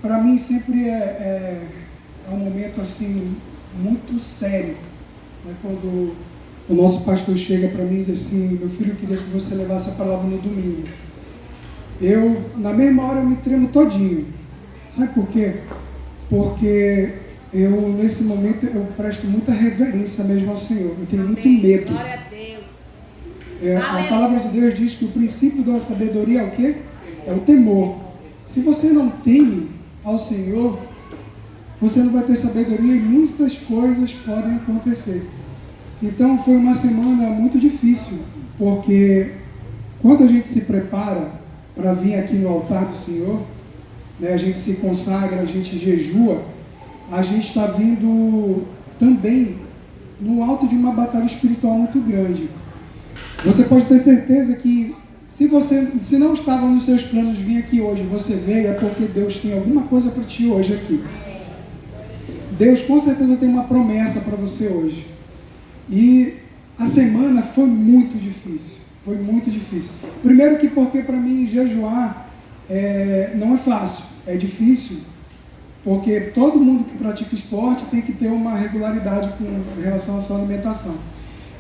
Para mim sempre é um momento assim muito sério, né? Quando o nosso pastor chega para mim e diz assim: meu filho, eu queria que você levasse a palavra no domingo. Na mesma hora eu me tremo todinho. Sabe por quê? Porque nesse momento eu presto muita reverência mesmo ao Senhor. Eu tenho muito medo. Glória a Deus. A palavra de Deus diz que o princípio da sabedoria é o quê? É o temor. Se você não teme ao Senhor, você não vai ter sabedoria e muitas coisas podem acontecer. Então foi uma semana muito difícil, porque quando a gente se prepara para vir aqui no altar do Senhor, né, a gente se consagra, a gente jejua, a gente está vindo também no alto de uma batalha espiritual muito grande. Você pode ter certeza que se não estava nos seus planos vir aqui hoje, você veio, é porque Deus tem alguma coisa para ti hoje aqui. Deus com certeza tem uma promessa para você hoje. E a semana foi muito difícil. Foi muito difícil. Primeiro que porque para mim jejuar não é fácil, é difícil. Porque todo mundo que pratica esporte tem que ter uma regularidade com relação à sua alimentação.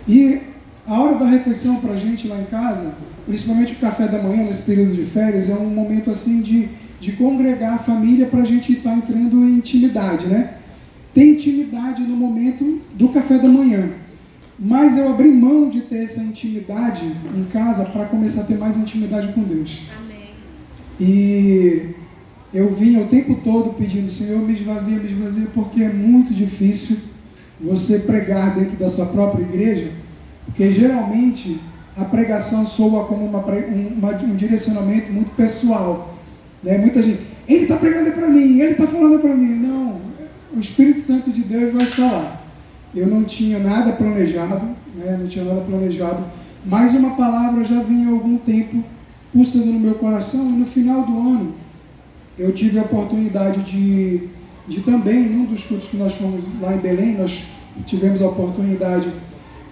E a hora da refeição para a gente lá em casa, principalmente o café da manhã, nesse período de férias, é um momento assim de congregar a família para a gente estar entrando em intimidade, né? Tem intimidade no momento do café da manhã. Mas eu abri mão de ter essa intimidade em casa para começar a ter mais intimidade com Deus. Amém. E eu vinha o tempo todo pedindo: Senhor, me esvazia, porque é muito difícil você pregar dentro da sua própria igreja, porque geralmente a pregação soa como um direcionamento muito pessoal, né? Muita gente, ele está pregando para mim, ele está falando para mim. Não, o Espírito Santo de Deus vai estar lá. Eu não tinha nada planejado, né? Mas uma palavra já vinha há algum tempo pulsando no meu coração, e no final do ano eu tive a oportunidade de também, num dos cultos que nós fomos lá em Belém, nós tivemos a oportunidade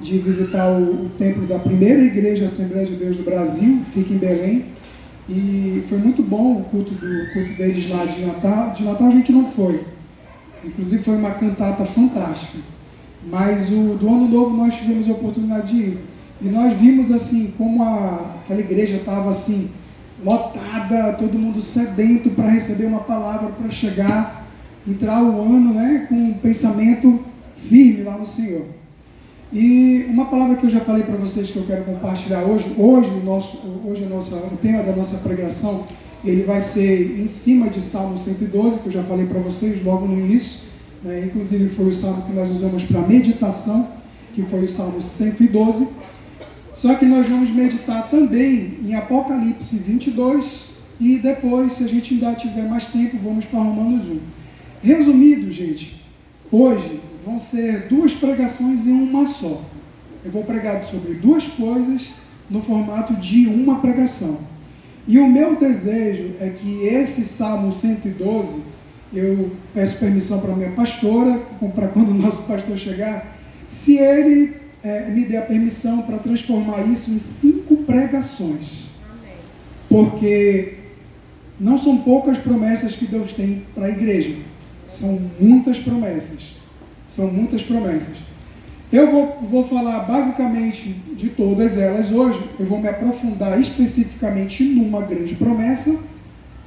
de visitar o templo da primeira igreja Assembleia de Deus do Brasil, fica em Belém, e foi muito bom o culto deles lá de Natal. De Natal a gente não foi, inclusive foi uma cantata fantástica, mas do Ano Novo nós tivemos a oportunidade de ir, e nós vimos assim como aquela igreja estava assim lotada, todo mundo sedento para receber uma palavra, para entrar o ano, né, com um pensamento firme lá no Senhor. E uma palavra que eu já falei para vocês que eu quero compartilhar hoje, o tema da nossa pregação, ele vai ser em cima de Salmo 112, que eu já falei para vocês logo no início, né? Inclusive foi o salmo que nós usamos para meditação, que foi o Salmo 112. Só que nós vamos meditar também em Apocalipse 22 e depois, se a gente ainda tiver mais tempo, vamos para Romanos 1. Resumido, gente, hoje vão ser 2 pregações em uma só. Eu vou pregar sobre 2 coisas no formato de uma pregação. E o meu desejo é que esse Salmo 112, eu peço permissão para a minha pastora, para quando o nosso pastor chegar, se ele me der a permissão para transformar isso em 5 pregações. Amém. Porque não são poucas promessas que Deus tem para a igreja. São muitas promessas. Eu vou falar basicamente de todas elas hoje. Eu vou me aprofundar especificamente numa grande promessa.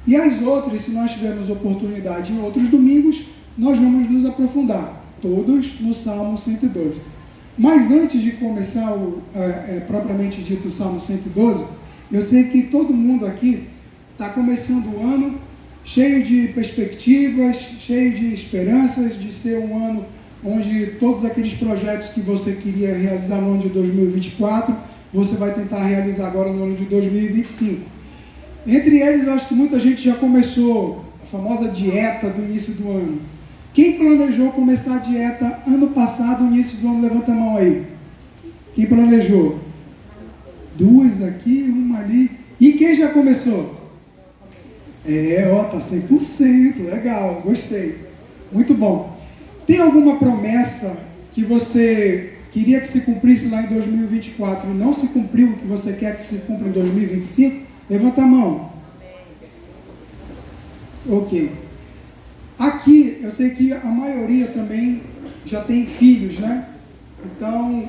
E as outras, se nós tivermos oportunidade em outros domingos, nós vamos nos aprofundar. Todos no Salmo 112. Mas antes de começar propriamente dito o Salmo 112, eu sei que todo mundo aqui está começando o ano cheio de perspectivas, cheio de esperanças, de ser um ano onde todos aqueles projetos que você queria realizar no ano de 2024, você vai tentar realizar agora no ano de 2025. Entre eles, eu acho que muita gente já começou a famosa dieta do início do ano. Quem planejou começar a dieta ano passado, no início do ano, levanta a mão aí. Quem planejou? 2 aqui, 1 ali. E quem já começou? Tá 100%, legal, gostei. Muito bom. Tem alguma promessa que você queria que se cumprisse lá em 2024 e não se cumpriu, que você quer que se cumpra em 2025? Levanta a mão. Ok. Aqui, eu sei que a maioria também já tem filhos, né? Então,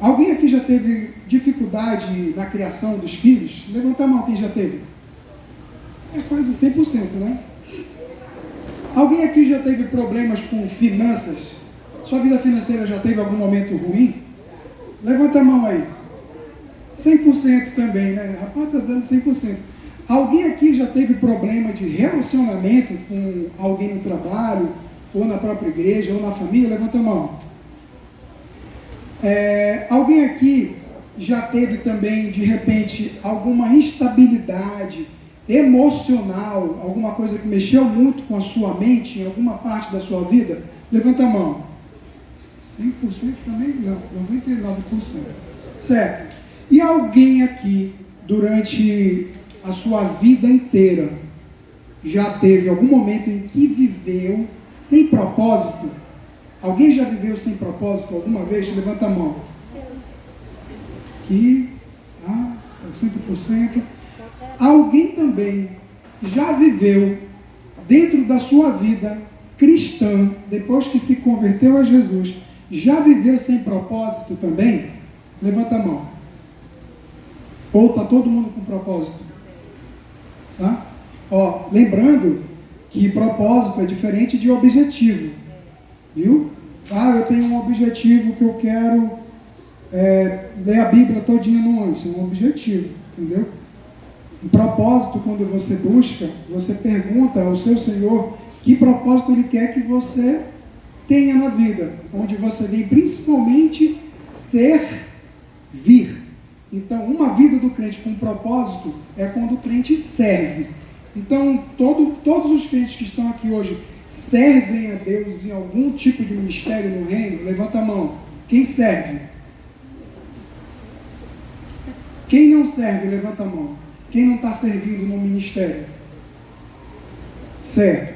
alguém aqui já teve dificuldade na criação dos filhos? Levanta a mão quem já teve. É quase 100%, né? Alguém aqui já teve problemas com finanças? Sua vida financeira já teve algum momento ruim? Levanta a mão aí. 100% também, né? Rapaz, está dando 100%. Alguém aqui já teve problema de relacionamento com alguém no trabalho, ou na própria igreja, ou na família? Levanta a mão. Alguém aqui já teve também, de repente, alguma instabilidade emocional, alguma coisa que mexeu muito com a sua mente, em alguma parte da sua vida? Levanta a mão. 100% também? Não, 99%. Certo. E alguém aqui, durante a sua vida inteira, já teve algum momento em que viveu sem propósito? Alguém já viveu sem propósito alguma vez? Levanta a mão. Aqui, 60%. Alguém também já viveu dentro da sua vida cristã, depois que se converteu a Jesus, já viveu sem propósito também? Levanta a mão. Ou está todo mundo com propósito? Tá? Lembrando que propósito é diferente de objetivo. Viu? Eu tenho um objetivo que eu quero ler a Bíblia todinha no ano. Isso é um objetivo, entendeu? Um propósito, quando você busca, você pergunta ao seu Senhor que propósito Ele quer que você tenha na vida, onde você vem principalmente servir. Então, uma vida do crente com propósito é quando o crente serve. Então, todos os crentes que estão aqui hoje servem a Deus em algum tipo de ministério no reino? Levanta a mão. Quem serve? Quem não serve? Levanta a mão. Quem não está servindo no ministério? Certo.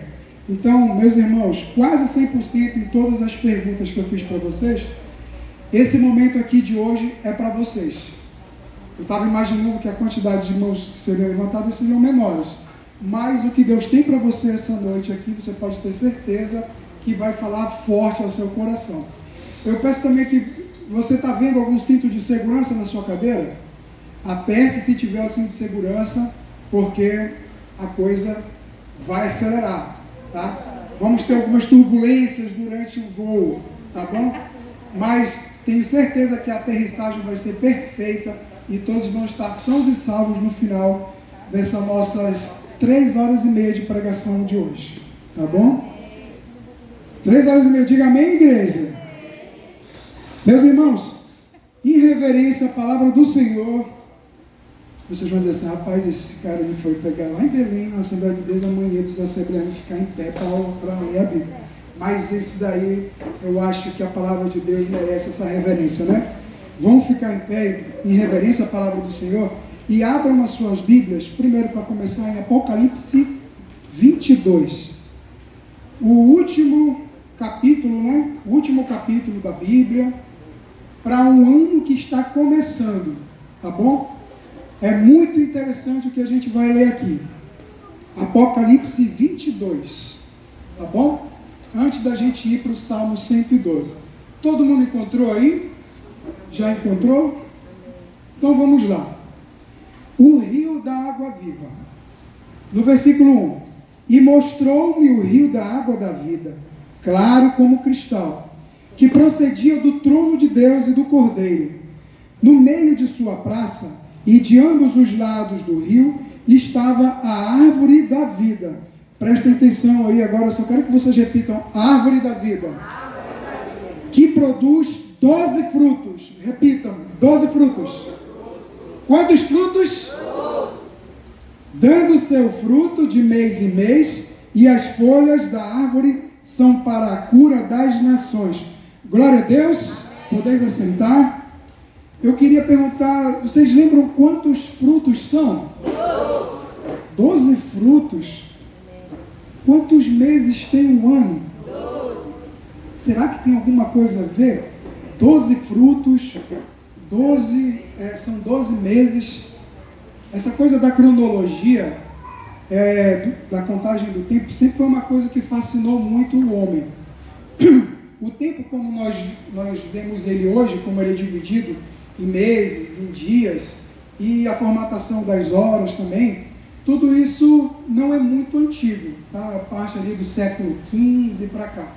Então, meus irmãos, quase 100% em todas as perguntas que eu fiz para vocês, esse momento aqui de hoje é para vocês. Eu estava imaginando que a quantidade de mãos que seriam levantadas seriam menores. Mas o que Deus tem para você essa noite aqui, você pode ter certeza que vai falar forte ao seu coração. Eu peço também que você está vendo algum cinto de segurança na sua cadeira? Aperte se tiver o cinto de segurança, porque a coisa vai acelerar, tá? Vamos ter algumas turbulências durante o voo, tá bom? Mas tenho certeza que a aterrissagem vai ser perfeita e todos vão estar sãos e salvos no final dessas nossas 3 horas e meia de pregação de hoje, tá bom? 3 horas e meia, diga amém, igreja? Meus irmãos, em reverência à palavra do Senhor, vocês vão dizer assim, rapaz, esse cara ele foi pegar lá em Belém, na Assembleia de Deus, amanhã dos assembleanos ficar em pé para ler a Bíblia. Mas esse daí, eu acho que a palavra de Deus merece essa reverência, né? Vamos ficar em pé em reverência à palavra do Senhor e abram as suas Bíblias, primeiro para começar em Apocalipse 22. O último capítulo, né? O último capítulo da Bíblia para um ano que está começando, tá bom? É muito interessante o que a gente vai ler aqui. Apocalipse 22, tá bom? Antes da gente ir para o Salmo 112. Todo mundo encontrou aí? Já encontrou? Então vamos lá. O rio da água viva. No versículo 1. E mostrou-me o rio da água da vida, claro como cristal, que procedia do trono de Deus e do Cordeiro. No meio de sua praça, e de ambos os lados do rio, estava a árvore da vida. Prestem atenção aí agora, eu só quero que vocês repitam, árvore da vida. Que produz 12 frutos. Repitam, 12 frutos. Quantos frutos? Dando seu fruto de mês em mês, e as folhas da árvore são para a cura das nações. Glória a Deus. Podeis assentar. Eu queria perguntar, vocês lembram quantos frutos são? 12 frutos. Quantos meses tem um ano? 12. Será que tem alguma coisa a ver? 12 frutos, são 12 meses. Essa coisa da cronologia, da contagem do tempo sempre foi uma coisa que fascinou muito o homem. O tempo, como nós vemos ele hoje, como ele é dividido em meses, em dias, e a formatação das horas também, tudo isso não é muito antigo, tá? A parte ali do século XV para cá,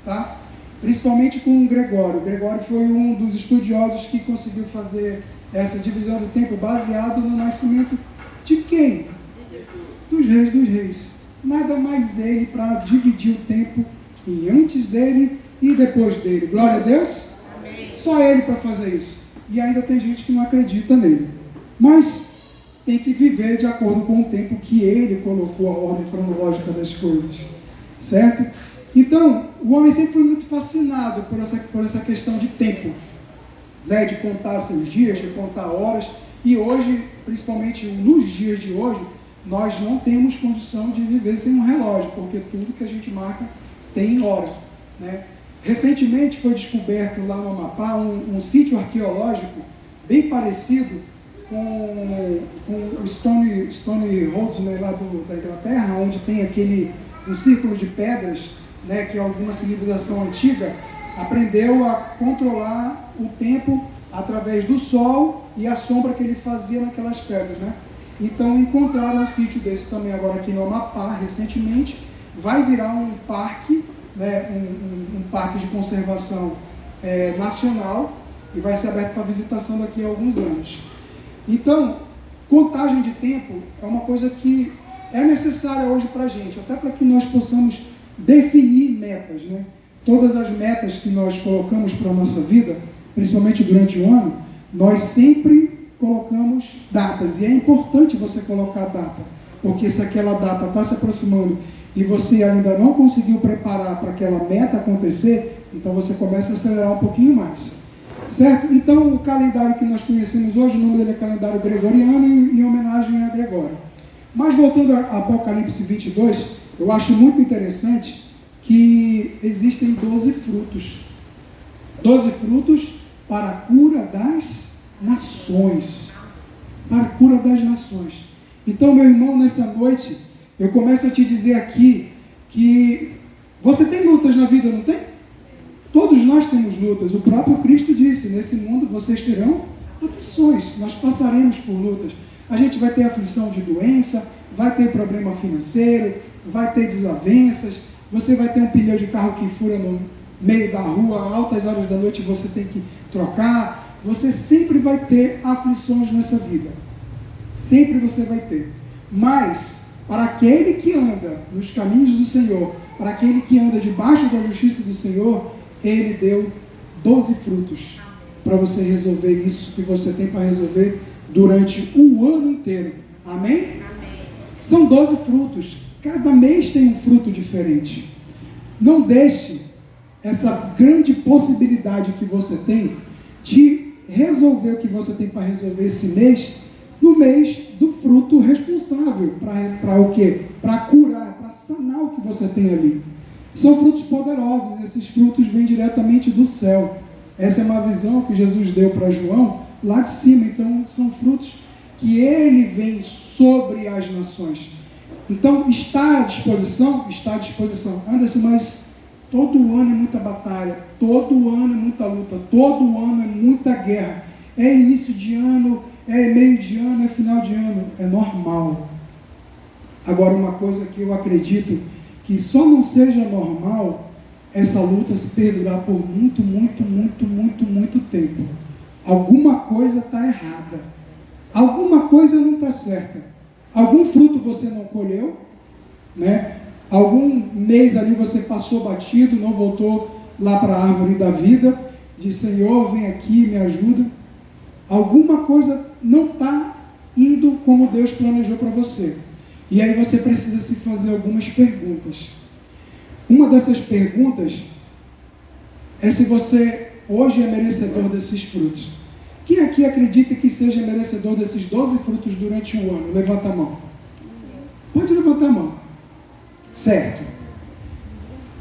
tá? Principalmente com o Gregório. O Gregório foi um dos estudiosos que conseguiu fazer essa divisão do tempo baseado no nascimento de quem? Dos reis dos reis. Nada mais ele para dividir o tempo em antes dele e depois dele. Glória a Deus? Amém. Só ele para fazer isso. E ainda tem gente que não acredita nele. Mas tem que viver de acordo com o tempo que ele colocou, a ordem cronológica das coisas. Certo? Então, o homem sempre foi muito fascinado por essa questão de tempo, né? De contar seus dias, de contar horas. E hoje, principalmente nos dias de hoje, nós não temos condição de viver sem um relógio, porque tudo que a gente marca tem hora, né? Recentemente foi descoberto lá no Amapá um sítio arqueológico bem parecido com o Stone Holdsley lá da Inglaterra, onde tem um círculo de pedras, né, que alguma civilização antiga aprendeu a controlar o tempo através do sol e a sombra que ele fazia naquelas pedras, né? Então encontraram um sítio desse também agora aqui no Amapá, recentemente. Vai virar um parque, né, um parque de conservação nacional, e vai ser aberto para visitação daqui a alguns anos. Então, contagem de tempo é uma coisa que é necessária hoje para a gente, até para que nós possamos definir metas, né? Todas as metas que nós colocamos para a nossa vida, principalmente durante o ano, nós sempre colocamos datas, e é importante você colocar data, porque se aquela data está se aproximando e você ainda não conseguiu preparar para aquela meta acontecer, então você começa a acelerar um pouquinho mais. Certo? Então, o calendário que nós conhecemos hoje, o nome dele é calendário gregoriano, em homenagem a Gregório. Mas voltando a Apocalipse 22, eu acho muito interessante que existem 12 frutos. 12 frutos para a cura das nações. Para a cura das nações. Então, meu irmão, nessa noite, eu começo a te dizer aqui que você tem lutas na vida, não tem? Todos nós temos lutas. O próprio Cristo disse, nesse mundo vocês terão aflições, nós passaremos por lutas. A gente vai ter aflição de doença, vai ter problema financeiro, vai ter desavenças, você vai ter um pneu de carro que fura no meio da rua, altas horas da noite você tem que trocar. Você sempre vai ter aflições nessa vida. Sempre você vai ter. Mas, para aquele que anda nos caminhos do Senhor, para aquele que anda debaixo da justiça do Senhor, Ele deu 12 frutos para você resolver isso que você tem para resolver durante o ano inteiro. Amém? Amém. São 12 frutos. Cada mês tem um fruto diferente. Não deixe essa grande possibilidade que você tem de resolver o que você tem para resolver esse mês no mês do fruto responsável. Para o quê? Para curar, para sanar o que você tem ali. São frutos poderosos, esses frutos vêm diretamente do céu. Essa é uma visão que Jesus deu para João lá de cima. Então, são frutos que ele vem sobre as nações. Então, está à disposição? Está à disposição. Anderson, mas todo ano é muita batalha, todo ano é muita luta, todo ano é muita guerra. É início de ano, é meio de ano, é final de ano. É normal. Agora, uma coisa que eu acredito que só não seja normal essa luta se perdurar por muito tempo. Alguma coisa está errada. Alguma coisa não está certa. Algum fruto você não colheu, né? Algum mês ali você passou batido, não voltou lá para a árvore da vida, disse, Senhor, vem aqui, me ajuda. Alguma coisa não está indo como Deus planejou para você. E aí você precisa se fazer algumas perguntas. Uma dessas perguntas é se você hoje é merecedor desses frutos. Quem aqui acredita que seja merecedor desses 12 frutos durante um ano? Levanta a mão. Pode levantar a mão. Certo.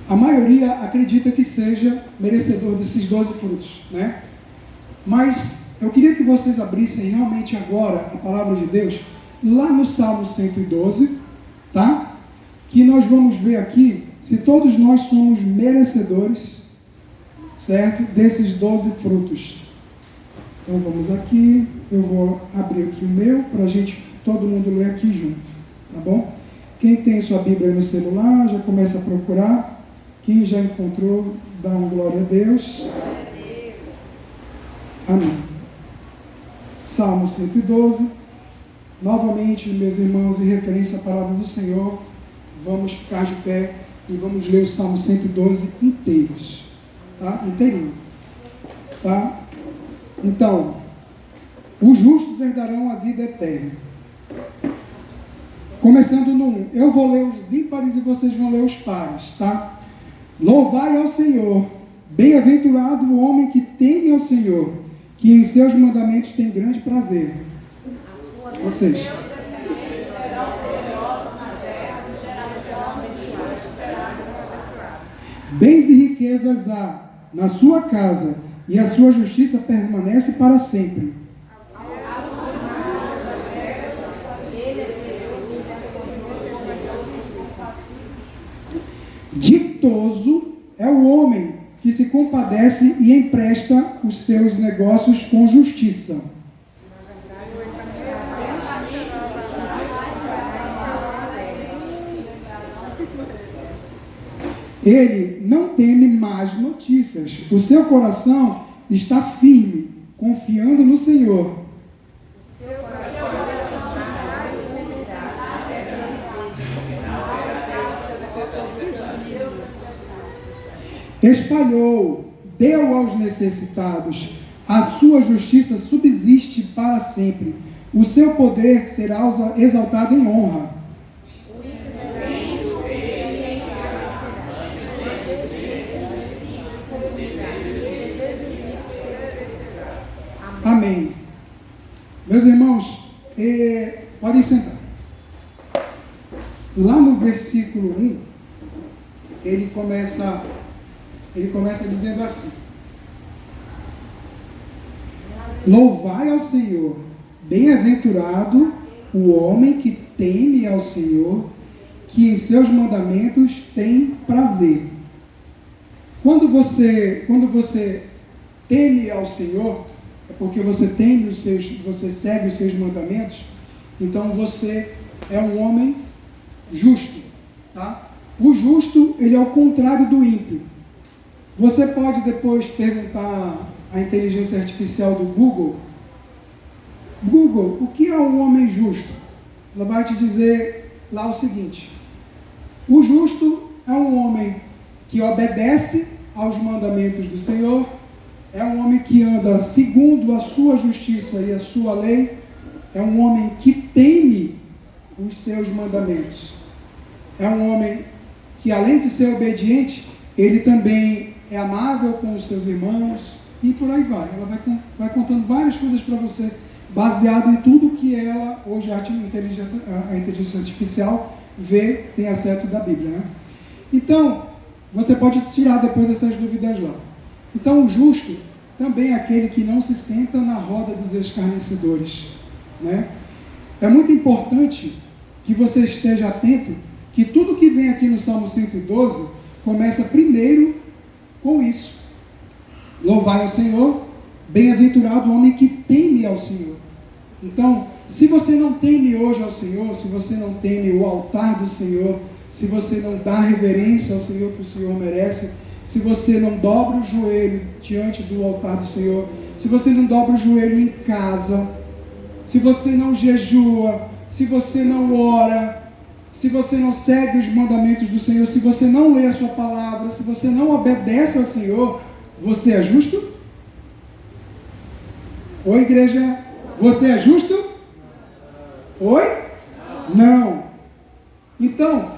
A maioria acredita que seja merecedor desses 12 frutos, né? Mas eu queria que vocês abrissem realmente agora a palavra de Deus lá no Salmo 112, tá? Que nós vamos ver aqui se todos nós somos merecedores, certo? Desses 12 frutos. Então vamos aqui, eu vou abrir aqui o meu para a gente, todo mundo ler aqui junto, tá bom? Quem tem sua Bíblia no celular, já começa a procurar. Quem já encontrou, dá uma glória a Deus. Amém. Salmo 112. Novamente, meus irmãos, em referência à palavra do Senhor, vamos ficar de pé e vamos ler o Salmo 112 inteiros, tá? Inteirinho, tá? Então, os justos herdarão a vida eterna. Começando no 1, eu vou ler os ímpares e vocês vão ler os pares, tá? Louvai ao Senhor, bem-aventurado o homem que teme ao Senhor, que em seus mandamentos tem grande prazer. Vocês. Bens e riquezas há na sua casa, e a sua justiça permanece para sempre. Ditoso é o homem que se compadece e empresta os seus negócios com justiça. Ele não teme más notícias. O seu coração está firme, confiando no Senhor. Espalhou, deu aos necessitados. A sua justiça subsiste para sempre. O seu poder será exaltado em honra. Amém. Meus irmãos, podem sentar. Lá no versículo 1, ele começa dizendo assim: louvai ao Senhor, bem-aventurado o homem que teme ao Senhor, que em seus mandamentos tem prazer. Quando você teme ao Senhor, é porque você você segue os seus mandamentos, então você é um homem justo, tá? O justo, ele é o contrário do ímpio. Você pode depois perguntar à inteligência artificial do Google, o que é um homem justo? Ela vai te dizer lá o seguinte: o justo é um homem que obedece aos mandamentos do Senhor, é um homem que anda segundo a sua justiça e a sua lei, é um homem que teme os seus mandamentos, é um homem que, além de ser obediente, ele também é amável com os seus irmãos, e por aí vai. Ela vai contando várias coisas para você, baseado em tudo que ela, hoje a inteligência artificial, tem acesso da Bíblia, né? Então, você pode tirar depois essas dúvidas lá. Então, o justo também é aquele que não se senta na roda dos escarnecedores, né? É muito importante que você esteja atento que tudo que vem aqui no Salmo 112 começa primeiro com isso. Louvai ao Senhor, bem-aventurado o homem que teme ao Senhor. Então, se você não teme hoje ao Senhor, se você não teme o altar do Senhor, se você não dá reverência ao Senhor que o Senhor merece, se você não dobra o joelho diante do altar do Senhor, se você não dobra o joelho em casa, se você não jejua, se você não ora, se você não segue os mandamentos do Senhor, se você não lê a sua palavra, se você não obedece ao Senhor, você é justo? Oi, igreja? Você é justo? Oi? Não. Então,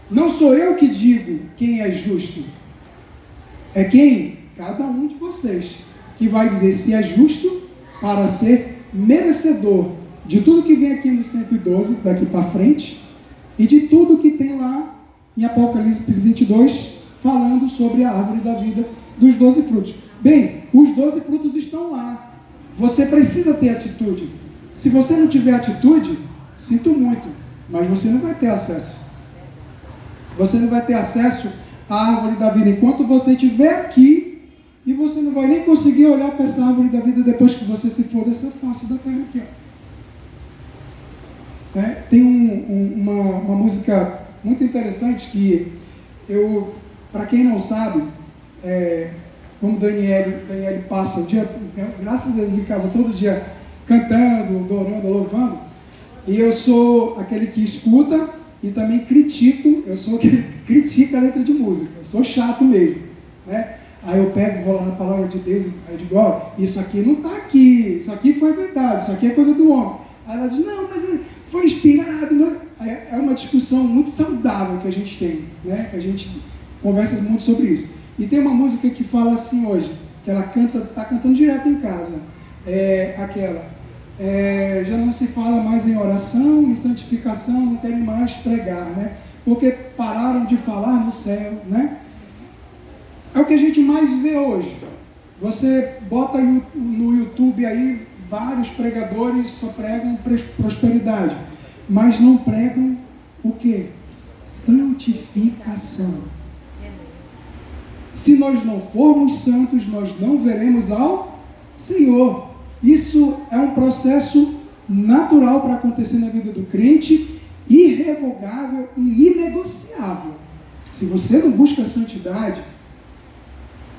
não sou eu que digo quem é justo. É quem? Cada um de vocês, que vai dizer se é justo para ser merecedor de tudo que vem aqui no 112, daqui para frente, e de tudo que tem lá em Apocalipse 22, falando sobre a árvore da vida dos 12 frutos. Bem, os 12 frutos estão lá. Você precisa ter atitude. Se você não tiver atitude, sinto muito, mas você não vai ter acesso. Você não vai ter acesso à árvore da vida enquanto você estiver aqui, e você não vai nem conseguir olhar para essa árvore da vida depois que você se for dessa face da terra aqui. Tem uma música muito interessante que eu, para quem não sabe, como Daniele passa o dia, graças a Deus, em casa todo dia cantando, adorando, louvando, e eu sou aquele que escuta e também critico, eu sou aquele que critica a letra de música, eu sou chato mesmo, né? Aí eu pego, vou lá na palavra de Deus, aí eu digo, ó, isso aqui não está aqui, isso aqui foi verdade, isso aqui é coisa do homem. Aí ela diz, não, mas foi inspirado, né? É uma discussão muito saudável que a gente tem, né? A gente conversa muito sobre isso. E tem uma música que fala assim hoje, que ela está cantando direto em casa, já não se fala mais em oração, em santificação, não querem mais pregar, né? Porque pararam de falar no céu, né? É o que a gente mais vê hoje. Você bota no YouTube aí, vários pregadores só pregam prosperidade, mas não pregam o quê? Santificação. Se nós não formos santos, nós não veremos ao Senhor. Isso é um processo natural para acontecer na vida do crente, irrevogável e inegociável. Se você não busca santidade,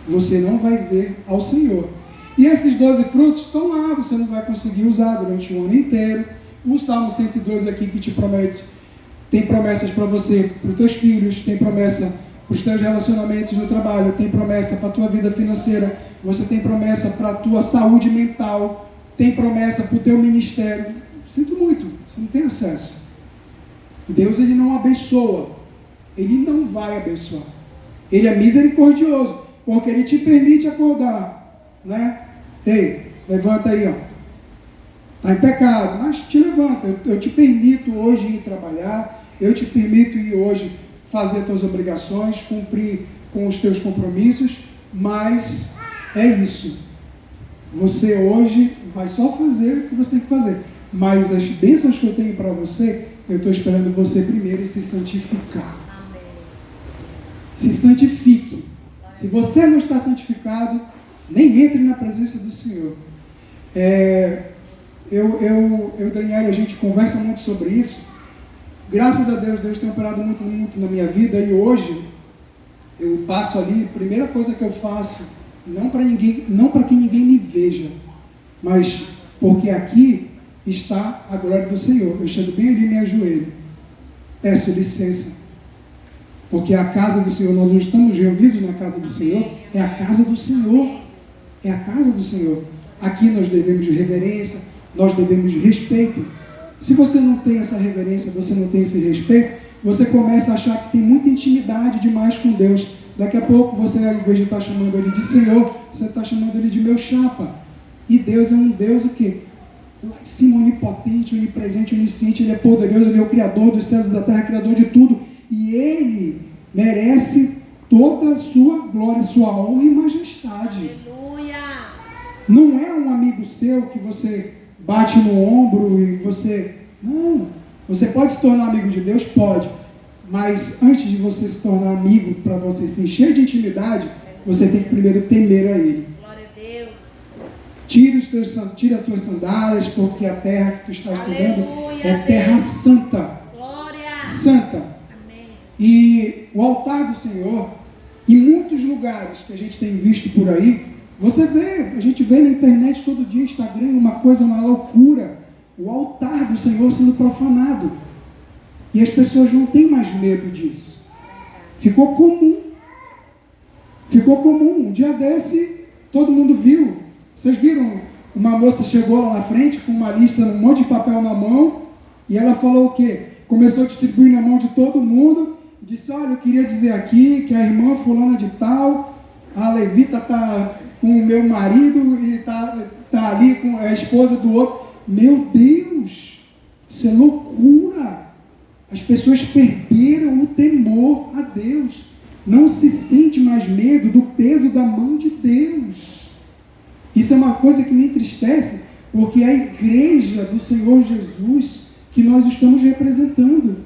você não vai ver ao Senhor. E esses 12 frutos estão lá, você não vai conseguir usar durante o ano inteiro. O Salmo 112 aqui que te promete, tem promessas para você, para os teus filhos, tem promessa para os teus relacionamentos no trabalho, tem promessa para a tua vida financeira, você tem promessa para a tua saúde mental, tem promessa para o teu ministério. Sinto muito, você não tem acesso. Deus, ele não abençoa, ele não vai abençoar. Ele é misericordioso, porque ele te permite acordar, né? Ei, levanta aí, ó. Está em pecado, mas te levanta. Eu te permito hoje ir trabalhar, eu te permito ir hoje fazer as tuas obrigações, cumprir com os teus compromissos, mas é isso. Você hoje vai só fazer o que você tem que fazer, mas as bênçãos que eu tenho para você, eu estou esperando você primeiro se santificar. Amém. Se santifique. Se você não está santificado, nem entre na presença do Senhor. Eu e Daniel, a gente conversa muito sobre isso. Graças a Deus, Deus tem operado muito, muito na minha vida. E hoje, eu passo ali, a primeira coisa que eu faço, não para que ninguém me veja, mas porque aqui está a glória do Senhor. Eu chego bem ali e me ajoelho. Peço licença. Porque a casa do Senhor, nós não estamos reunidos na casa do Senhor, é a casa do Senhor. É a casa do Senhor. Aqui nós devemos de reverência, nós devemos de respeito. Se você não tem essa reverência, você não tem esse respeito, você começa a achar que tem muita intimidade demais com Deus. Daqui a pouco você, ao invés de estar chamando Ele de Senhor, você está chamando Ele de meu chapa. E Deus é um Deus o quê? Lá de cima, onipotente, onipresente, onisciente. Ele é poderoso, Ele é o Criador dos céus e da terra, Criador de tudo. E Ele merece toda a sua glória, sua honra e majestade. Aleluia! Não é um amigo seu que você bate no ombro e você... Não. Você pode se tornar amigo de Deus? Pode. Mas antes de você se tornar amigo, para você se encher de intimidade, você tem que primeiro temer a Ele. Glória a Deus. Tira as tuas sandálias, porque a terra que tu estás pisando é terra santa. Glória. Santa. Amém. E o altar do Senhor, em muitos lugares que a gente tem visto por aí, a gente vê na internet todo dia, Instagram, uma loucura. O altar do Senhor sendo profanado. E as pessoas não têm mais medo disso. Ficou comum. Um dia desse, todo mundo viu. Vocês viram? Uma moça chegou lá na frente com uma lista, um monte de papel na mão, e ela falou o quê? Começou a distribuir na mão de todo mundo, disse, olha, eu queria dizer aqui que a irmã fulana de tal, a levita está com o meu marido e está ali com a esposa do outro. Meu Deus, isso é loucura. As pessoas perderam o temor a Deus. Não se sente mais medo do peso da mão de Deus. Isso é uma coisa que me entristece, porque a igreja do Senhor Jesus que nós estamos representando.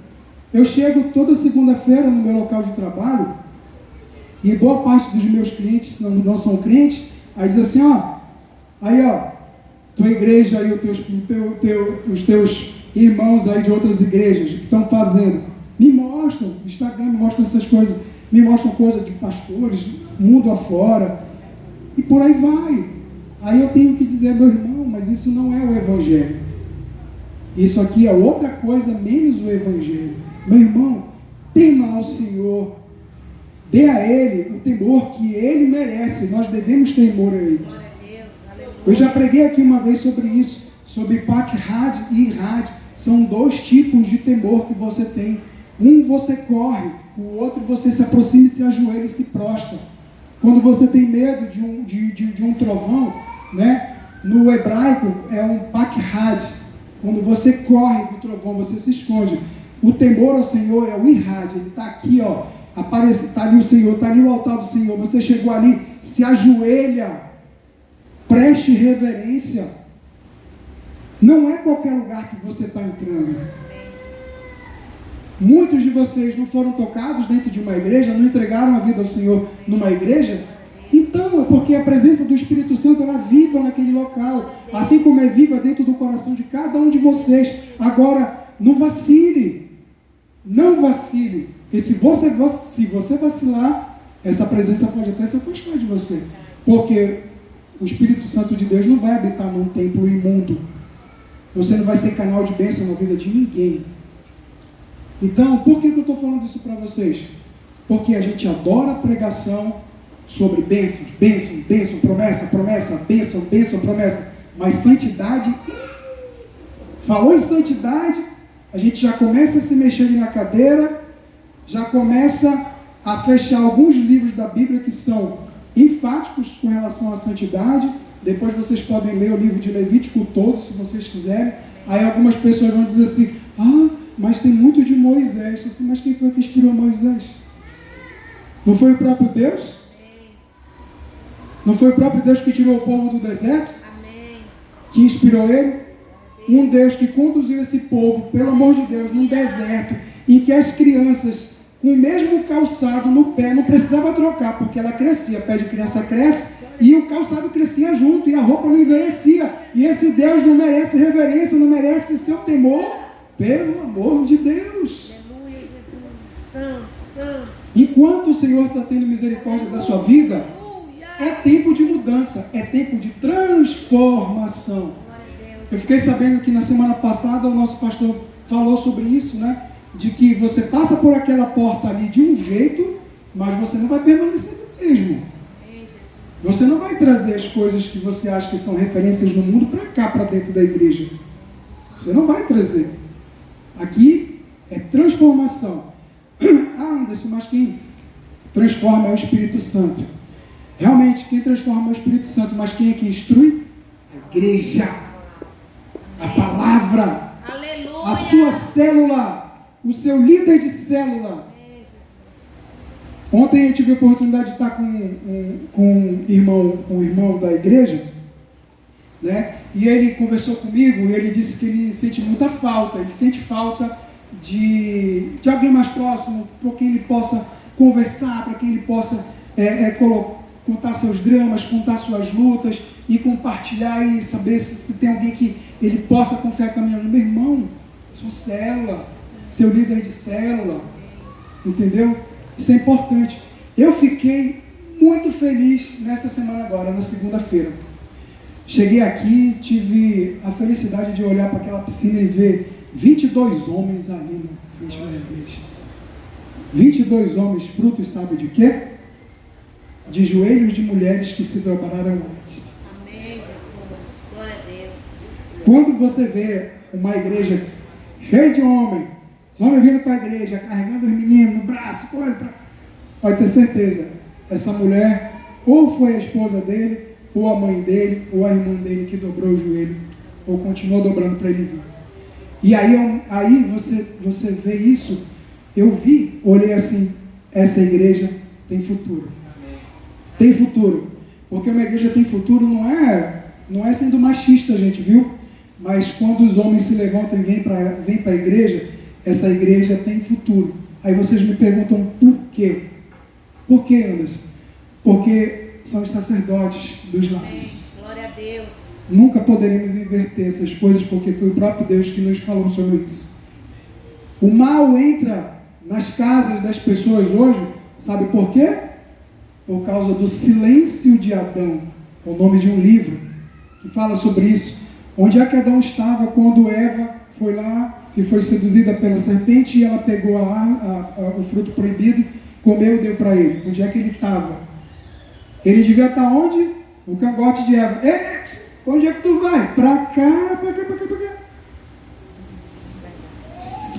Eu chego toda segunda-feira no meu local de trabalho e boa parte dos meus clientes não são crentes, aí diz assim, tua igreja aí, os teus irmãos aí de outras igrejas que estão fazendo, me mostram, no Instagram me mostram essas coisas, me mostram coisas de pastores, mundo afora, e por aí vai. Aí eu tenho que dizer, meu irmão, mas isso não é o Evangelho. Isso aqui é outra coisa, menos o Evangelho. Meu irmão, tema ao Senhor, dê a Ele o temor que Ele merece, nós devemos temor a Ele. Eu já preguei aqui uma vez sobre isso, sobre Pakhad e Irad. São dois tipos de temor que você tem. Um você corre, o outro você se aproxima e se ajoelha e se prostra. Quando você tem medo de um trovão, né? No hebraico é um Pakhad. Quando você corre do trovão, você se esconde. O temor ao Senhor é o Irad. Ele está aqui, está ali o Senhor, está ali o altar do Senhor. Você chegou ali, se ajoelha. Preste reverência. Não é qualquer lugar que você está entrando. Muitos de vocês não foram tocados dentro de uma igreja, não entregaram a vida ao Senhor numa igreja. Então, é porque a presença do Espírito Santo ela é viva naquele local, assim como é viva dentro do coração de cada um de vocês. Agora, não vacile. Não vacile. Porque se você vacilar, essa presença pode até se afastar de você. Porque o Espírito Santo de Deus não vai habitar num templo imundo. Você não vai ser canal de bênção na vida de ninguém. Então, por que eu estou falando isso para vocês? Porque a gente adora a pregação sobre bênção, bênção, bênção, promessa, promessa, bênção, bênção, promessa. Mas santidade, falou em santidade, a gente já começa a se mexer ali na cadeira, já começa a fechar alguns livros da Bíblia que são enfáticos com relação à santidade. Depois vocês podem ler o livro de Levítico todo, se vocês quiserem. Aí algumas pessoas vão dizer assim, mas tem muito de Moisés. Assim, mas quem foi que inspirou Moisés? Não foi o próprio Deus? Não foi o próprio Deus que tirou o povo do deserto? Que inspirou ele? Um Deus que conduziu esse povo, pelo amor de Deus, num deserto, em que as crianças, com o mesmo calçado no pé, não precisava trocar, porque ela crescia, pé de criança cresce, e o calçado crescia junto, e a roupa não envelhecia. E esse Deus não merece reverência, não merece o seu temor, pelo amor de Deus. Aleluia, Jesus. Santo, santo. Enquanto o Senhor está tendo misericórdia da sua vida, é tempo de mudança, é tempo de transformação. Eu fiquei sabendo que na semana passada o nosso pastor falou sobre isso, né? De que você passa por aquela porta ali de um jeito, mas você não vai permanecer do mesmo. Você não vai trazer as coisas que você acha que são referências no mundo para cá, para dentro da igreja. Você não vai trazer. Aqui é transformação. Anderson, mas quem transforma é o Espírito Santo. Realmente, quem transforma é o Espírito Santo, mas quem é que instrui? A igreja. A palavra. Aleluia. A sua célula. O seu líder de célula. Ontem eu tive a oportunidade de estar com um irmão da igreja, né? E ele conversou comigo e ele disse que ele sente muita falta. Ele sente falta de alguém mais próximo, para quem ele possa conversar, para quem ele possa contar seus dramas, contar suas lutas e compartilhar e saber se tem alguém que ele possa confiar caminhando. Meu irmão, sua célula, seu líder de célula, entendeu? Isso é importante. Eu fiquei muito feliz nessa semana agora, na segunda-feira. Cheguei aqui, tive a felicidade de olhar para aquela piscina e ver 22 homens ali na frente da igreja. 22 homens, frutos sabe de quê? De joelhos de mulheres que se dobraram antes. Amém, Jesus. Glória a Deus. Quando você vê uma igreja cheia de homens, os homens vindo para a igreja, carregando os meninos no braço, pode ter certeza, essa mulher ou foi a esposa dele, ou a mãe dele, ou a irmã dele que dobrou o joelho, ou continuou dobrando para ele vir. E aí você vê isso, eu olhei assim, essa igreja tem futuro. Tem futuro. Porque uma igreja tem futuro não é sendo machista, gente, viu? mas quando os homens se levantam e vêm para a igreja, essa igreja tem futuro. Aí vocês me perguntam por quê? Por quê, Anderson? Porque são os sacerdotes dos lares. Glória a Deus. Nunca poderemos inverter essas coisas, porque foi o próprio Deus que nos falou sobre isso. O mal entra nas casas das pessoas hoje, sabe por quê? Por causa do silêncio de Adão. É o nome de um livro que fala sobre isso. Onde é que Adão estava quando Eva foi lá, que foi seduzida pela serpente, e ela pegou o fruto proibido, comeu e deu para ele? Onde é que ele estava? Ele devia estar onde? No cangote de Eva. Onde é que tu vai? Para cá, para cá, para cá, para cá.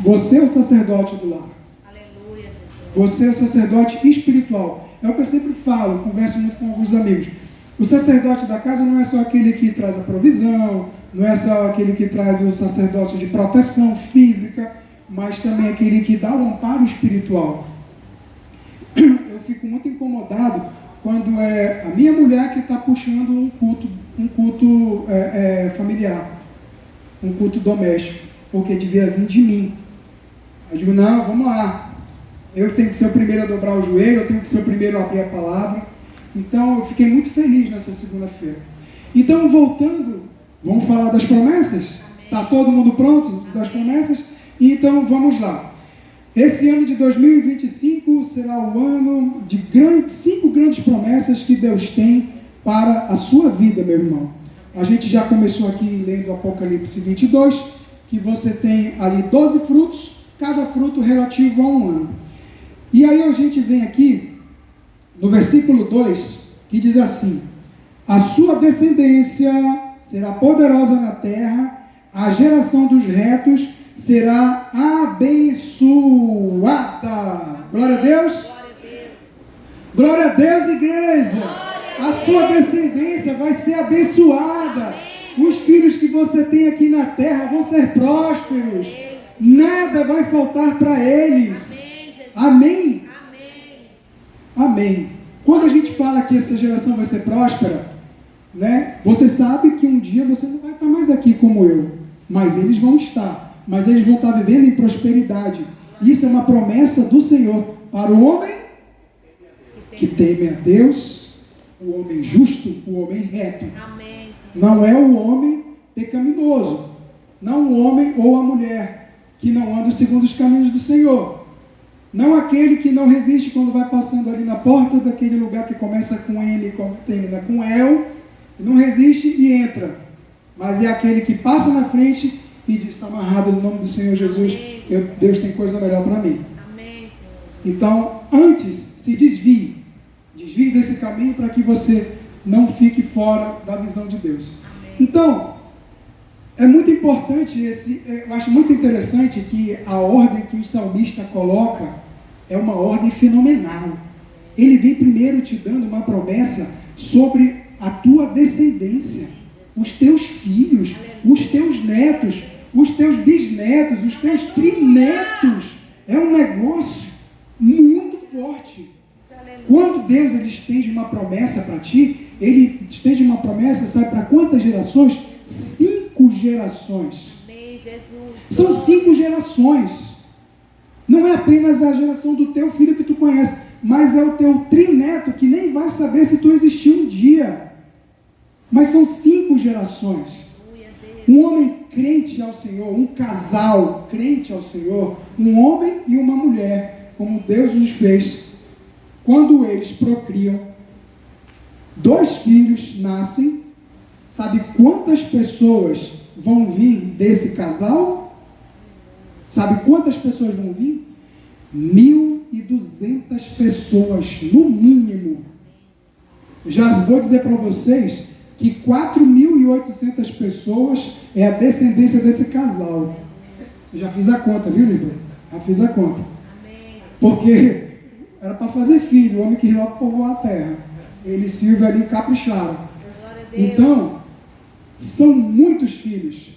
Você é o sacerdote do lar. Aleluia, Jesus. Você é o sacerdote espiritual. É o que eu sempre falo, converso muito com alguns amigos. O sacerdote da casa não é só aquele que traz a provisão, não é só aquele que traz o sacerdócio de proteção física, mas também aquele que dá o amparo espiritual. Eu fico muito incomodado quando é a minha mulher que está puxando um culto familiar, um culto doméstico, porque devia vir de mim. Eu digo, não, vamos lá. Eu tenho que ser o primeiro a dobrar o joelho, eu tenho que ser o primeiro a abrir a palavra. Então, eu fiquei muito feliz nessa segunda-feira. Então, voltando, vamos falar das promessas? Está todo mundo pronto das promessas? Então, vamos lá. Esse ano de 2025 será o ano de 5 grandes promessas que Deus tem para a sua vida, meu irmão. A gente já começou aqui lendo Apocalipse 22, que você tem ali 12 frutos, cada fruto relativo a um ano. E aí a gente vem aqui no versículo 2, que diz assim: a sua descendência será poderosa na terra, a geração dos retos será abençoada. Glória a Deus. Glória a Deus, igreja. A sua descendência vai ser abençoada. Os filhos que você tem aqui na terra vão ser prósperos. Nada vai faltar para eles. Amém? Amém. Quando a gente fala que essa geração vai ser próspera, né? Você sabe que um dia você não vai estar mais aqui como eu, mas eles vão estar. Mas eles vão estar vivendo em prosperidade. Isso é uma promessa do Senhor para o homem que teme a Deus, o homem justo, o homem reto. Amém, não é o homem pecaminoso, não o homem ou a mulher que não anda segundo os caminhos do Senhor. Não aquele que não resiste quando vai passando ali na porta daquele lugar que começa com M e termina com El, não resiste e entra. Mas é aquele que passa na frente e diz: está amarrado no nome do Senhor Jesus, Deus tem coisa melhor para mim. Amém, Senhor. Então, antes, se desvie desse caminho para que você não fique fora da visão de Deus. Amém. Então, é muito importante eu acho muito interessante que a ordem que o salmista coloca é uma ordem fenomenal. Ele vem primeiro te dando uma promessa sobre a tua descendência, os teus filhos, os teus netos, os teus bisnetos, os teus trinetos. É um negócio muito forte. Quando Deus ele estende uma promessa para ti, ele estende uma promessa, sabe para quantas gerações? 5 gerações. Amém, Jesus. São 5 gerações. Não é apenas a geração do teu filho que tu conhece, mas é o teu trineto que nem vai saber se tu existiu um dia. Mas são 5 gerações. Um homem crente ao Senhor, um casal crente ao Senhor, um homem e uma mulher, como Deus os fez, quando eles procriam, 2 filhos nascem. Sabe quantas pessoas vão vir desse casal? Sabe quantas pessoas vão vir? 1.200 pessoas, no mínimo. Já vou dizer para vocês que 4.800 pessoas é a descendência desse casal. Eu já fiz a conta, viu, Líbia? Já fiz a conta. Porque era para fazer filho, o homem que logo povoar a terra. Ele e Silvia ali capricharam. Então, são muitos filhos.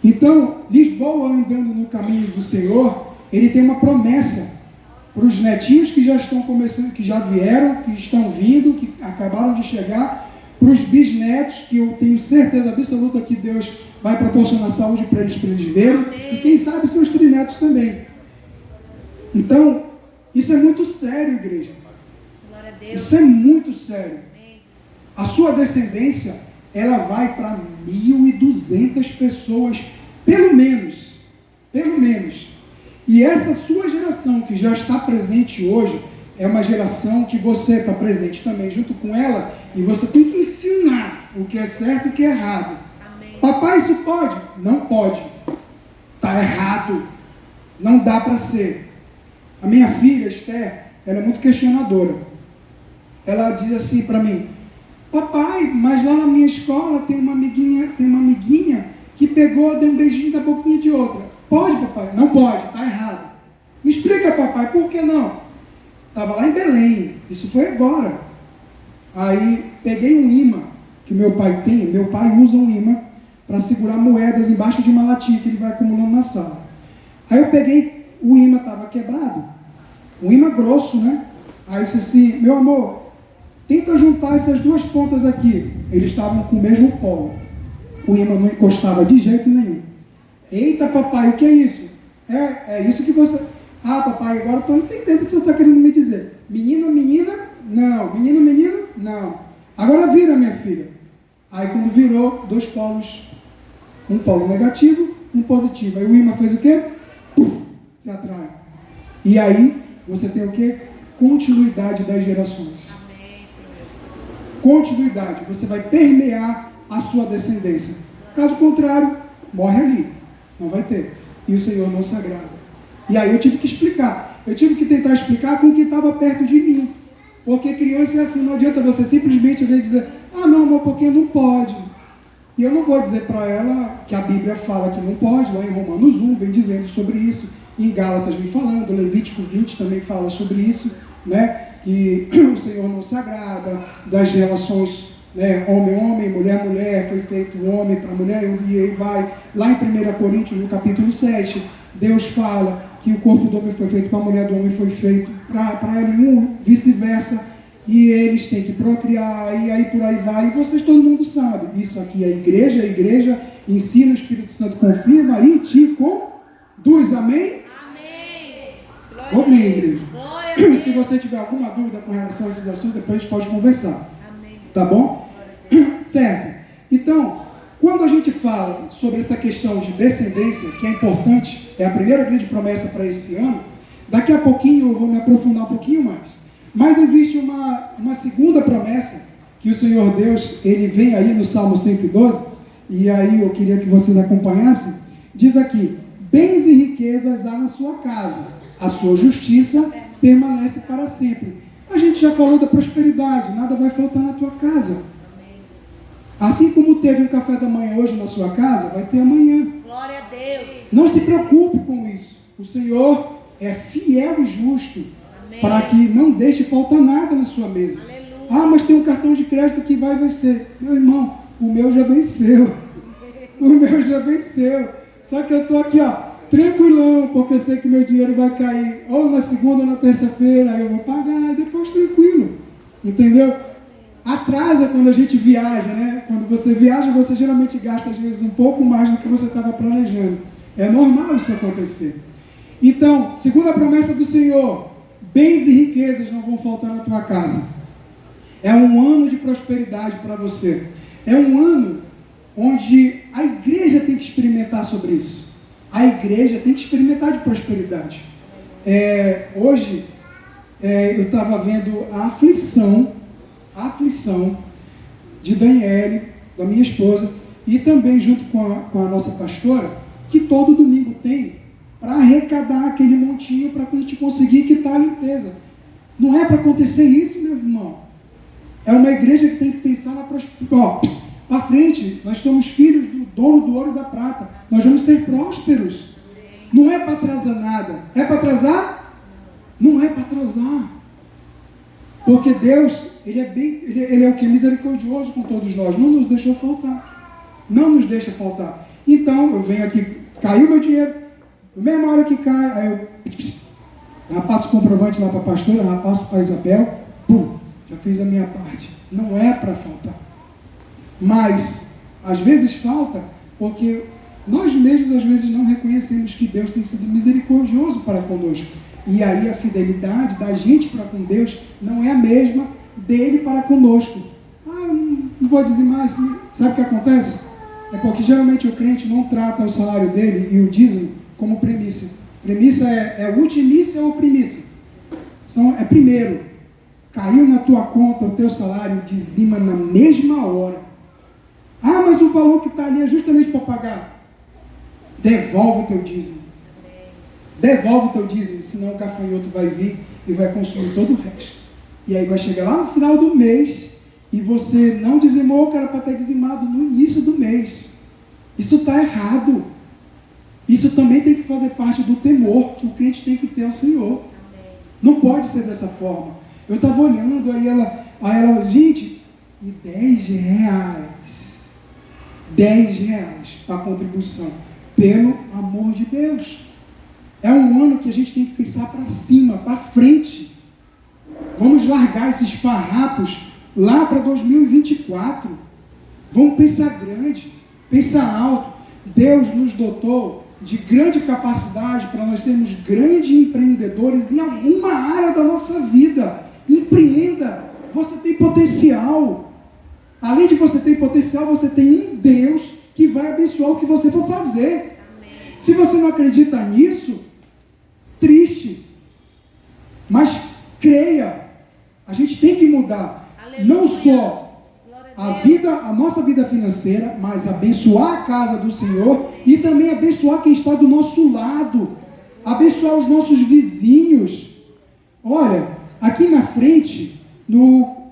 Então, Lisboa andando no caminho do Senhor, ele tem uma promessa para os netinhos que já estão começando, que já vieram, que estão vindo, que acabaram de chegar, para os bisnetos, que eu tenho certeza absoluta que Deus vai proporcionar saúde para eles verem. Amém. E quem sabe seus trinetos também. Então, isso é muito sério, igreja. Glória a Deus. Isso é muito sério. Amém. A sua descendência, ela vai para 1.200 pessoas, pelo menos. Pelo menos. E essa sua geração que já está presente hoje, é uma geração que você está presente também junto com ela, e você tem que ensinar o que é certo e o que é errado. Amém. Papai, isso pode? Não pode. Está errado. Não dá para ser. A minha filha, Esther, ela é muito questionadora. Ela diz assim para mim: papai, mas lá na minha escola tem uma amiguinha que pegou, deu um beijinho da boquinha de outra. Pode, papai? Não pode, está errado. Me explica, papai, por que não? Estava lá em Belém, isso foi agora. Aí peguei um imã que meu pai tem, meu pai usa um imã para segurar moedas embaixo de uma latinha que ele vai acumulando na sala. Aí eu peguei, o imã estava quebrado, um imã grosso, né? Aí eu disse assim: meu amor, tenta juntar essas duas pontas aqui. Eles estavam com o mesmo polo. O imã não encostava de jeito nenhum. Eita, papai, o que é isso? É isso que você... Ah, papai, agora estou entendendo o que você está querendo me dizer. Menina, menina, não. Menino, menino, não. Agora vira, minha filha. Aí quando virou, dois polos. Um polo negativo, um positivo. Aí o imã fez o quê? Puf, se atrai. E aí você tem o quê? Continuidade das gerações. Amém, Senhor. Continuidade. Você vai permear a sua descendência. Caso contrário, morre ali. Não vai ter. E o Senhor não se agrada. E aí eu tive que explicar. Eu tive que tentar explicar com o que estava perto de mim. Porque criança é assim, não adianta você simplesmente dizer: ah, não, amor, porque não pode. E eu não vou dizer para ela que a Bíblia fala que não pode. Lá em Romanos 1 vem dizendo sobre isso. Em Gálatas vem falando. Levítico 20 também fala sobre isso, né? Que o Senhor não se agrada das relações, né? Homem, mulher, foi feito o homem para a mulher. E aí vai lá em 1 Coríntios, no capítulo 7, Deus fala que o corpo do homem foi feito para a mulher, do homem foi feito para ele, vice-versa, e eles têm que procriar, e aí por aí vai, e vocês, todo mundo sabe, isso aqui é a igreja ensina, o Espírito Santo confirma e te conduz, amém? Amém. Amém, igreja. Glória a Deus. Se você tiver alguma dúvida com relação a esses assuntos, depois a gente pode conversar, Amém. tá bom? Certo, então, quando a gente fala sobre essa questão de descendência, que é importante, é a primeira grande promessa para esse ano, daqui a pouquinho eu vou me aprofundar um pouquinho mais. Mas existe uma segunda promessa que o Senhor Deus, ele vem aí no Salmo 112, e aí eu queria que vocês acompanhassem. Diz aqui: bens e riquezas há na sua casa, a sua justiça permanece para sempre. A gente já falou da prosperidade, nada vai faltar na tua casa. Assim como teve um café da manhã hoje na sua casa, vai ter amanhã. Glória a Deus. Não se preocupe com isso. O Senhor é fiel e justo. Amém. Para que não deixe faltar nada na sua mesa. Aleluia. Ah, mas tem um cartão de crédito que vai vencer. Meu irmão, o meu já venceu. O meu já venceu. Só que eu estou aqui, tranquilão, porque eu sei que meu dinheiro vai cair ou na segunda ou na terça-feira, aí eu vou pagar, e depois tranquilo. Entendeu? Atrasa quando a gente viaja, né? Quando você viaja, você geralmente gasta às vezes um pouco mais do que você estava planejando. É normal isso acontecer. Então, segundo a promessa do Senhor, bens e riquezas não vão faltar na tua casa. É um ano de prosperidade para você. É um ano onde a igreja tem que experimentar sobre isso. A igreja tem que experimentar de prosperidade. Hoje, eu estava vendo a aflição de Daniele, da minha esposa, e também junto com a nossa pastora, que todo domingo tem, para arrecadar aquele montinho para a gente conseguir quitar a limpeza. Não é para acontecer isso, meu irmão. É uma igreja que tem que pensar na prosperidade. Para frente, nós somos filhos do dono do ouro e da prata. Nós vamos ser prósperos. Não é para atrasar nada. É para atrasar? Não é para atrasar. Porque Deus, Ele é o que? Misericordioso com todos nós. Não nos deixou faltar. Não nos deixa faltar. Então, eu venho aqui, caiu meu dinheiro. Na mesma hora que cai, aí eu passo o comprovante lá para a pastora, passo para a Isabel, pum, já fiz a minha parte. Não é para faltar. Mas, às vezes falta porque nós mesmos às vezes não reconhecemos que Deus tem sido misericordioso para conosco. E aí a fidelidade da gente para com Deus não é a mesma dele para conosco. Eu não vou dizimar, sabe o que acontece? É porque geralmente o crente não trata o salário dele e o dízimo como premissa. Premissa é ultimícia ou primícia? É primeiro. Caiu na tua conta o teu salário, dizima na mesma hora. Mas o valor que está ali é justamente para pagar. Devolve o teu dízimo. Devolve o teu dízimo, senão o gafanhoto vai vir e vai consumir todo o resto. E aí vai chegar lá no final do mês e você não dizimou, que era para ter dizimado no início do mês. Isso está errado. Isso também tem que fazer parte do temor que o crente tem que ter ao Senhor. Não pode ser dessa forma. Eu estava olhando, aí ela, gente, e R$10 para a contribuição. Pelo amor de Deus. É um ano que a gente tem que pensar para cima, para frente. Vamos largar esses farrapos lá para 2024. Vamos pensar grande, pensar alto. Deus nos dotou de grande capacidade para nós sermos grandes empreendedores em alguma área da nossa vida. Empreenda. Você tem potencial. Além de você ter potencial, você tem um Deus que vai abençoar o que você for fazer. Amém. Se você não acredita nisso, triste. Mas creia. A gente tem que mudar. Aleluia. Não só a nossa vida financeira, mas abençoar a casa do Senhor e também abençoar quem está do nosso lado. Abençoar os nossos vizinhos. Olha, aqui na frente,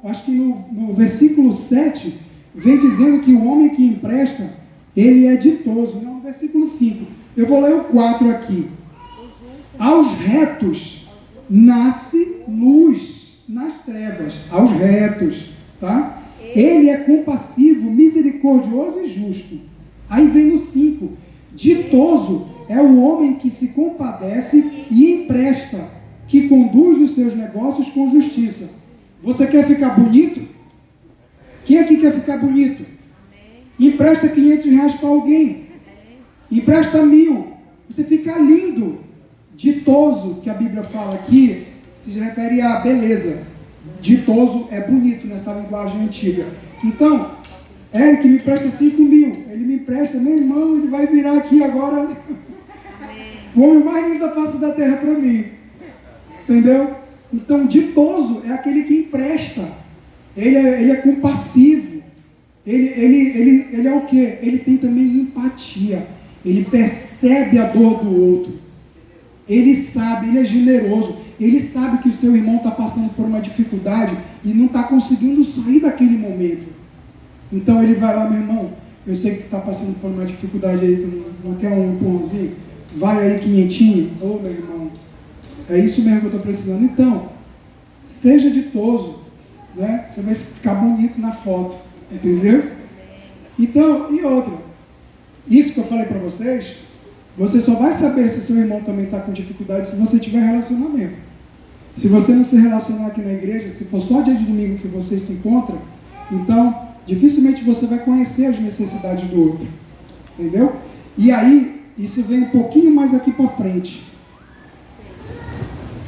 acho que no versículo 7, vem dizendo que o homem que empresta, ele é ditoso. Não, no versículo 5. Eu vou ler o 4 aqui. Aos retos nasce luz nas trevas. Aos retos, tá? Ele é compassivo, misericordioso e justo. Aí vem no 5. Ditoso é o homem que se compadece e empresta, que conduz os seus negócios com justiça. Você quer ficar bonito? Quem aqui quer ficar bonito? Empresta R$500 para alguém. Empresta 1.000. Você fica lindo. Ditoso, que a Bíblia fala aqui, se refere à beleza. Ditoso é bonito nessa linguagem antiga. Então, Eric me empresta 5.000. Ele me empresta, meu irmão, ele vai virar aqui agora o homem mais lindo da face da terra para mim. Entendeu? Então, ditoso é aquele que empresta. Ele é compassivo. Ele é o quê? Ele tem também empatia. Ele percebe a dor do outro. Ele sabe, ele é generoso. Ele sabe que o seu irmão está passando por uma dificuldade e não está conseguindo sair daquele momento. Então ele vai lá, meu irmão, eu sei que está passando por uma dificuldade aí, tu não quer um empurrãozinho? Vai aí 500. Ô, meu irmão, é isso mesmo que eu estou precisando. Então, seja ditoso, né? Você vai ficar bonito na foto, entendeu? Então, e outra, isso que eu falei para vocês, você só vai saber se seu irmão também está com dificuldade se você tiver relacionamento. Se você não se relacionar aqui na igreja, se for só dia de domingo que você se encontra, então dificilmente você vai conhecer as necessidades do outro. Entendeu? E aí, isso vem um pouquinho mais aqui para frente.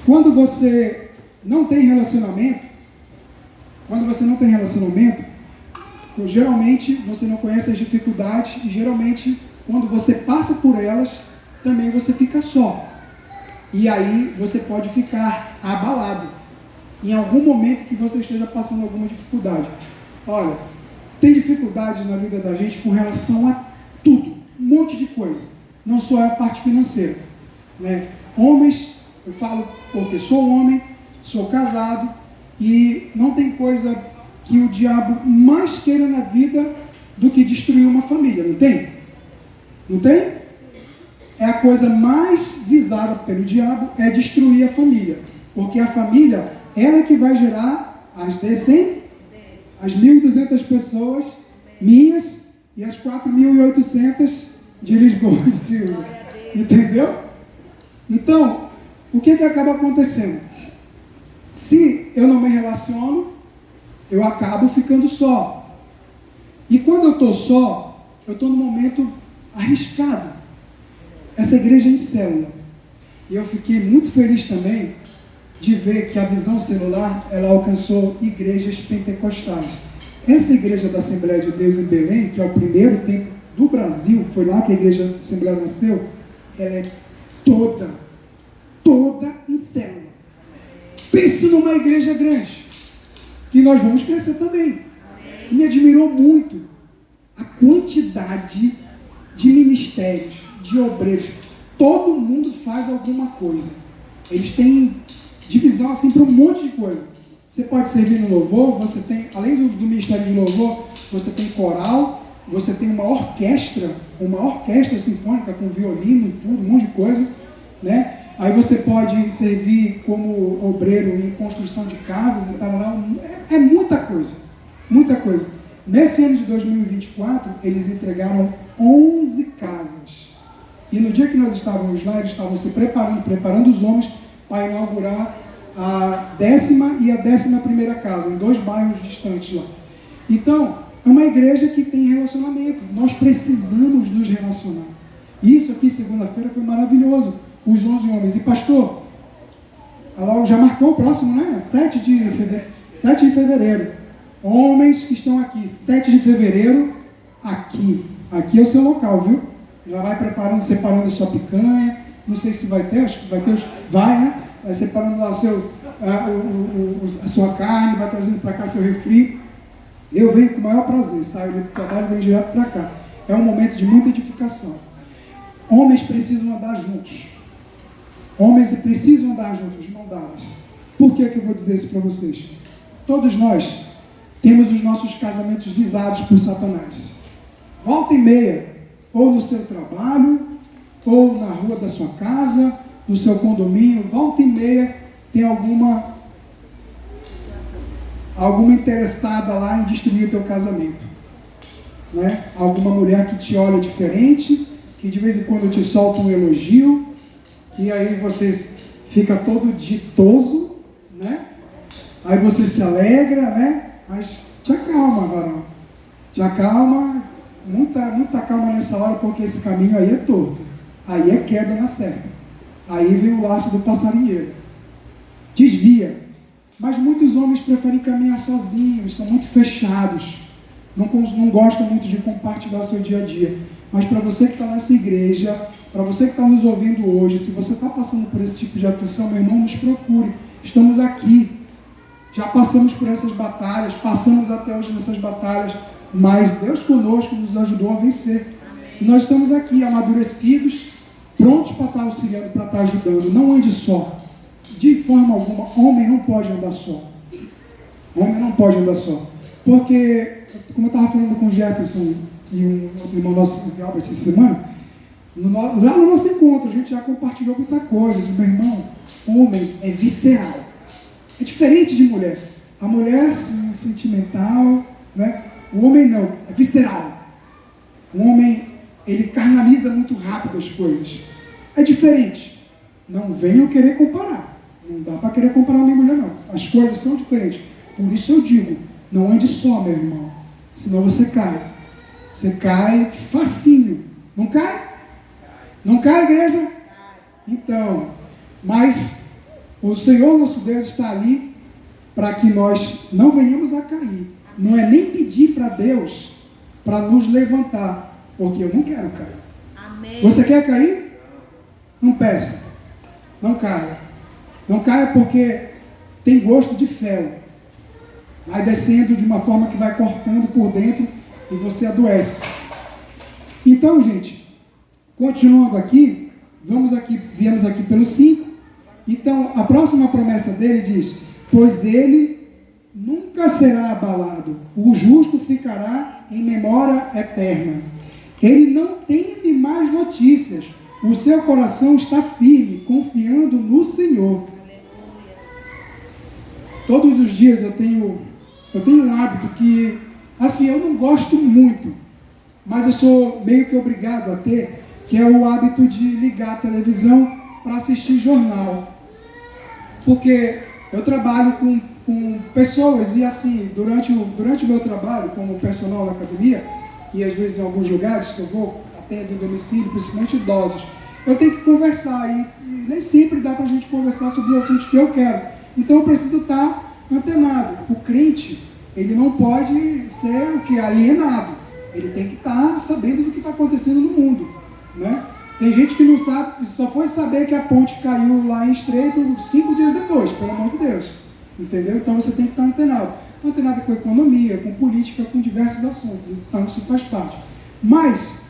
Quando você não tem relacionamento, geralmente você não conhece as dificuldades e geralmente quando você passa por elas, também você fica só. E aí você pode ficar abalado em algum momento que você esteja passando alguma dificuldade. Olha, tem dificuldade na vida da gente com relação a tudo, um monte de coisa. Não só a parte financeira, né? Homens, eu falo porque sou homem, sou casado e não tem coisa que o diabo mais queira na vida do que destruir uma família, não tem? Não tem? É a coisa mais visada pelo diabo, é destruir a família. Porque a família, ela é que vai gerar as 1.200 pessoas minhas e as 4.800 de Lisboa e Silvia. Entendeu? Então, o que acaba acontecendo? Se eu não me relaciono, eu acabo ficando só. E quando eu estou só, eu estou num momento arriscado. Essa igreja é em célula. E eu fiquei muito feliz também de ver que a Visão Celular, ela alcançou igrejas pentecostais. Essa igreja da Assembleia de Deus em Belém, que é o primeiro templo do Brasil, foi lá que a igreja da Assembleia nasceu, ela é toda em célula. Pense numa igreja grande, que nós vamos crescer também. Me admirou muito a quantidade de ministérios, de obreiros. Todo mundo faz alguma coisa. Eles têm divisão assim para um monte de coisa. Você pode servir no louvor, você tem, além do ministério de louvor, você tem coral, você tem uma orquestra sinfônica com violino, tudo, um monte de coisa, né? Aí você pode servir como obreiro em construção de casas e tal. É muita coisa, muita coisa. Nesse ano de 2024, eles entregaram 11 casas. E no dia que nós estávamos lá, eles estavam se preparando os homens para inaugurar a 10ª e a 11ª casa, em 2 bairros distantes lá. Então, é uma igreja que tem relacionamento. Nós precisamos nos relacionar. Isso aqui, segunda-feira, foi maravilhoso. Os 11 homens. E pastor, ela já marcou o próximo, né? 7 de fevereiro. Homens que estão aqui, 7 de fevereiro, aqui. Aqui é o seu local, viu? Já vai preparando, separando a sua picanha. Não sei se vai ter, acho que vai ter. Vai, né? Vai separando lá a sua carne, vai trazendo para cá seu refri. Eu venho com o maior prazer, saio do trabalho e venho direto para cá. É um momento de muita edificação. Homens precisam andar juntos. Homens precisam andar juntos, de mão dadas. Por que eu vou dizer isso para vocês? Todos nós temos os nossos casamentos visados por Satanás. Volta e meia, ou no seu trabalho, ou na rua da sua casa, no seu condomínio, volta e meia tem alguma interessada lá em destruir o teu casamento, né? Alguma mulher que te olha diferente, que de vez em quando te solta um elogio, e aí você fica todo ditoso, né? Aí você se alegra, né? Mas te acalma, varão. Te acalma, muita calma nessa hora, porque esse caminho aí é torto. Aí é queda na serra. Aí vem o laço do passarinheiro. Desvia. Mas muitos homens preferem caminhar sozinhos, são muito fechados. Não gostam muito de compartilhar o seu dia a dia. Mas para você que está nessa igreja, para você que está nos ouvindo hoje, se você está passando por esse tipo de aflição, meu irmão, nos procure. Estamos aqui. Já passamos por essas batalhas, passamos até hoje nessas batalhas, mas Deus conosco nos ajudou a vencer. E nós estamos aqui, amadurecidos, prontos para estar auxiliando, para estar ajudando. Não ande só. De forma alguma, homem não pode andar só. Homem não pode andar só. Porque, como eu estava falando com o Jefferson e um outro irmão nosso, o Albert, essa semana, lá no nosso encontro, a gente já compartilhou muita coisa. Meu irmão, homem é visceral. É diferente de mulher. A mulher é sentimental, né? O homem não, é visceral. O homem, ele carnaliza muito rápido as coisas. É diferente. Não venham querer comparar. Não dá para querer comparar homem e mulher, não. As coisas são diferentes. Por isso eu digo, não ande só, meu irmão. Senão você cai. Você cai facinho. Não cai? Não cai, igreja? Então, mas o Senhor nosso Deus está ali para que nós não venhamos a cair. Não é nem pedir para Deus para nos levantar, porque eu não quero cair. Amém. Você quer cair? Não peça. Não caia. Não caia porque tem gosto de fel. Vai descendo de uma forma que vai cortando por dentro e você adoece. Então, gente, continuando aqui, viemos aqui pelo 5. Então, a próxima promessa dele diz: pois ele nunca será abalado, o justo ficará em memória eterna. Ele não tem mais notícias, o seu coração está firme, confiando no Senhor. Todos os dias eu tenho um hábito que, assim, eu não gosto muito, mas eu sou meio que obrigado a ter, que é o hábito de ligar a televisão para assistir jornal. Porque eu trabalho com pessoas e, assim, durante o meu trabalho como personal na academia, e às vezes em alguns lugares que eu vou tendo em domicílio, principalmente idosos, eu tenho que conversar e nem sempre dá para a gente conversar sobre os assuntos que eu quero. Então eu preciso estar antenado. O crente, ele não pode ser o que? Alienado. Ele tem que estar sabendo do que está acontecendo no mundo, né? Tem gente que não sabe, só foi saber que a ponte caiu lá em Estreito 5 dias depois, pelo amor de Deus. Entendeu? Então você tem que estar antenado. Antenado com economia, com política, com diversos assuntos. Então isso faz parte. Mas,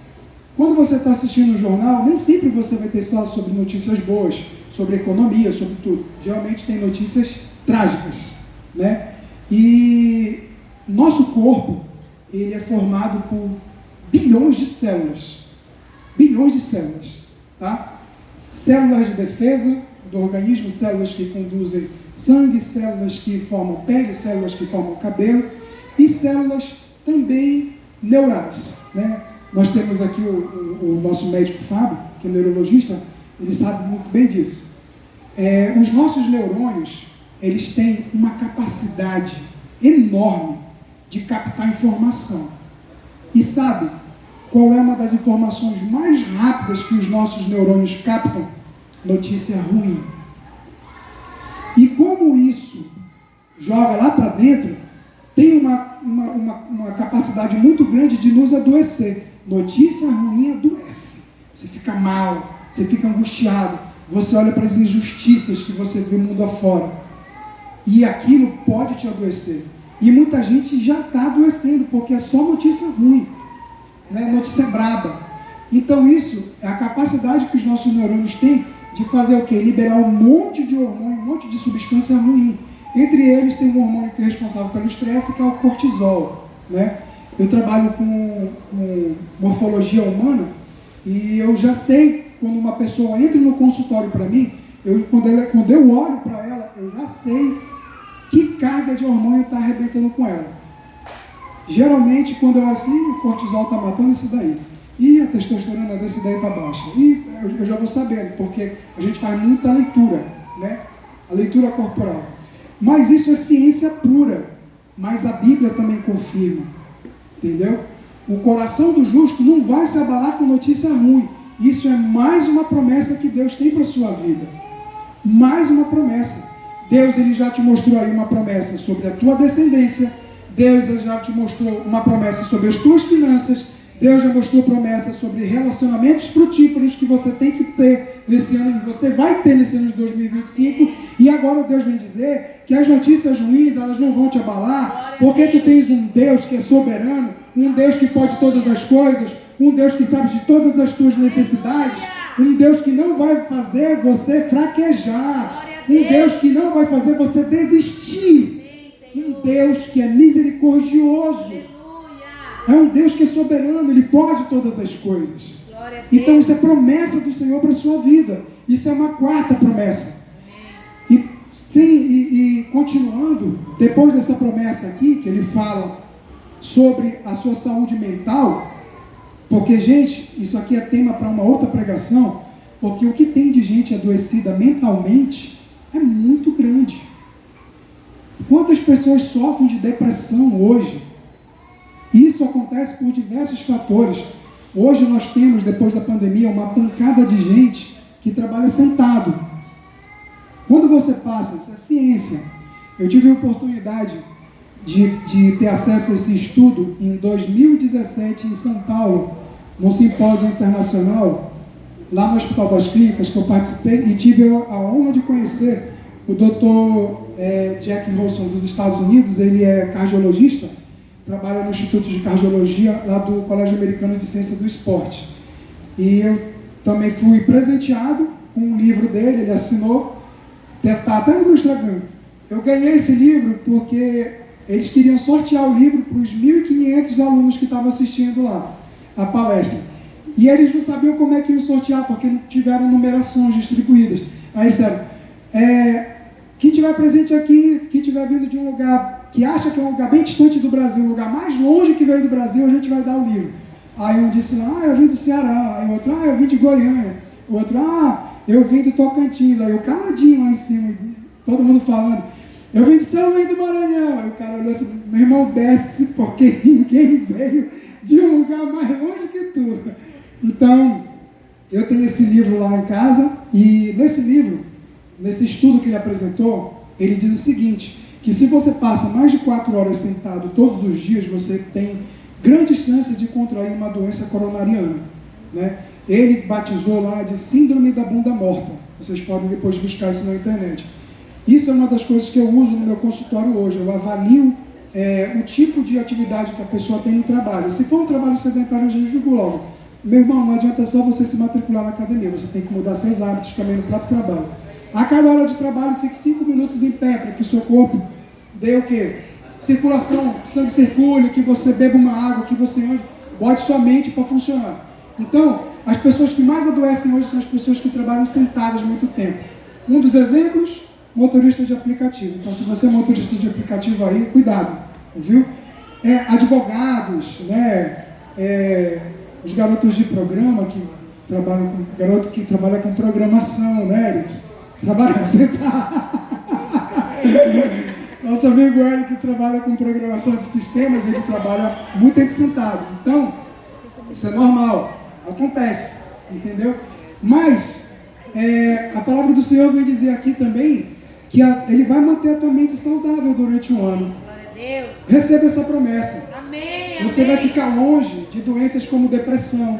quando você está assistindo um jornal, nem sempre você vai ter só sobre notícias boas, sobre economia, sobre tudo. Geralmente tem notícias trágicas, né? E nosso corpo, ele é formado por bilhões de células. Bilhões de células, tá? Células de defesa do organismo, células que conduzem sangue, células que formam pele, células que formam cabelo e células também neurais, né? Nós temos aqui o nosso médico Fábio, que é neurologista, ele sabe muito bem disso. Os nossos neurônios, eles têm uma capacidade enorme de captar informação. E sabe qual é uma das informações mais rápidas que os nossos neurônios captam? Notícia ruim. E como isso joga lá para dentro, tem uma capacidade muito grande de nos adoecer. Notícia ruim adoece. Você fica mal, você fica angustiado, você olha para as injustiças que você vê no mundo afora. E aquilo pode te adoecer. E muita gente já está adoecendo, porque é só notícia ruim, né? Notícia braba. Então isso é a capacidade que os nossos neurônios têm de fazer o quê? Liberar um monte de hormônio, um monte de substância ruim. Entre eles tem um hormônio que é responsável pelo estresse, que é o cortisol, né? Eu trabalho com morfologia humana e eu já sei, quando uma pessoa entra no consultório para mim, quando eu olho para ela, eu já sei que carga de hormônio está arrebentando com ela. Geralmente, quando eu assim, o cortisol está matando esse daí. E a testosterona desse daí está baixa. E eu já vou sabendo, porque a gente faz muita leitura, né? A leitura corporal. Mas isso é ciência pura. Mas a Bíblia também confirma. Entendeu? O coração do justo não vai se abalar com notícia ruim. Isso é mais uma promessa que Deus tem para a sua vida. Mais uma promessa. Deus, ele já te mostrou aí uma promessa sobre a tua descendência. Deus, ele já te mostrou uma promessa sobre as tuas finanças. Deus já mostrou promessa sobre relacionamentos frutíferos que você tem que ter nesse ano, que você vai ter nesse ano de 2025. E agora Deus vem dizer que as notícias ruins, elas não vão te abalar, porque tu tens um Deus que é soberano, um Deus que pode todas as coisas, um Deus que sabe de todas as tuas necessidades, um Deus que não vai fazer você fraquejar, um Deus que não vai fazer você desistir, um Deus que é misericordioso. É um Deus que é soberano, Ele pode todas as coisas. Então isso é promessa do Senhor para a sua vida. Isso é uma quarta promessa. E continuando, depois dessa promessa aqui, que ele fala sobre a sua saúde mental, porque, gente, isso aqui é tema para uma outra pregação, porque o que tem de gente adoecida mentalmente é muito grande. Quantas pessoas sofrem de depressão hoje? Isso acontece por diversos fatores. Hoje nós temos, depois da pandemia, uma pancada de gente que trabalha sentado. Quando você passa, isso é ciência. Eu tive a oportunidade de ter acesso a esse estudo em 2017 em São Paulo, num simpósio internacional, lá no Hospital das Clínicas, que eu participei e tive a honra de conhecer o Dr. Jack Wilson dos Estados Unidos. Ele é cardiologista, trabalha no Instituto de Cardiologia lá do Colégio Americano de Ciência do Esporte. E eu também fui presenteado com um livro dele, ele assinou, está até no meu Instagram. Eu ganhei esse livro porque eles queriam sortear o livro para os 1.500 alunos que estavam assistindo lá a palestra. E eles não sabiam como é que iam sortear, porque não tiveram numerações distribuídas. Aí disseram, quem tiver presente aqui, quem tiver vindo de um lugar que acha que é um lugar bem distante do Brasil, um lugar mais longe que veio do Brasil, a gente vai dar o livro. Aí um disse, eu vim do Ceará. Aí o outro, eu vim de Goiânia. O outro, eu vim do Tocantins. Aí o caladinho lá em cima, todo mundo falando, eu vim de São Luís do Maranhão. Aí o cara olhou assim, meu irmão, desce, porque ninguém veio de um lugar mais longe que tu. Então, eu tenho esse livro lá em casa, e nesse livro, nesse estudo que ele apresentou, ele diz o seguinte, que se você passa mais de 4 horas sentado todos os dias, você tem grandes chances de contrair uma doença coronariana, né? Ele batizou lá de síndrome da bunda morta. Vocês podem depois buscar isso na internet. Isso é uma das coisas que eu uso no meu consultório hoje. Eu avalio o tipo de atividade que a pessoa tem no trabalho. Se for um trabalho sedentário, eu já digo logo, meu irmão, não adianta só você se matricular na academia, você tem que mudar seus hábitos também no próprio trabalho. A cada hora de trabalho, fique 5 minutos em pé, para que o seu corpo dê o quê? Circulação, sangue circule, que você beba uma água, que você ande, bote sua mente para funcionar. Então, as pessoas que mais adoecem hoje são as pessoas que trabalham sentadas muito tempo. Um dos exemplos, motorista de aplicativo. Então, se você é motorista de aplicativo aí, cuidado, viu? Advogados, né? Os garotos de programa que trabalham com, garoto que trabalha com programação, né, Eric? Trabalha sentado. Nosso amigo Eric que trabalha com programação de sistemas, ele trabalha muito tempo sentado. Então, isso é normal, acontece, entendeu? Mas, a palavra do Senhor vem dizer aqui também que Ele vai manter a tua mente saudável durante um ano. Glória a Deus. Receba essa promessa. Amém. Você vai ficar longe de doenças como depressão,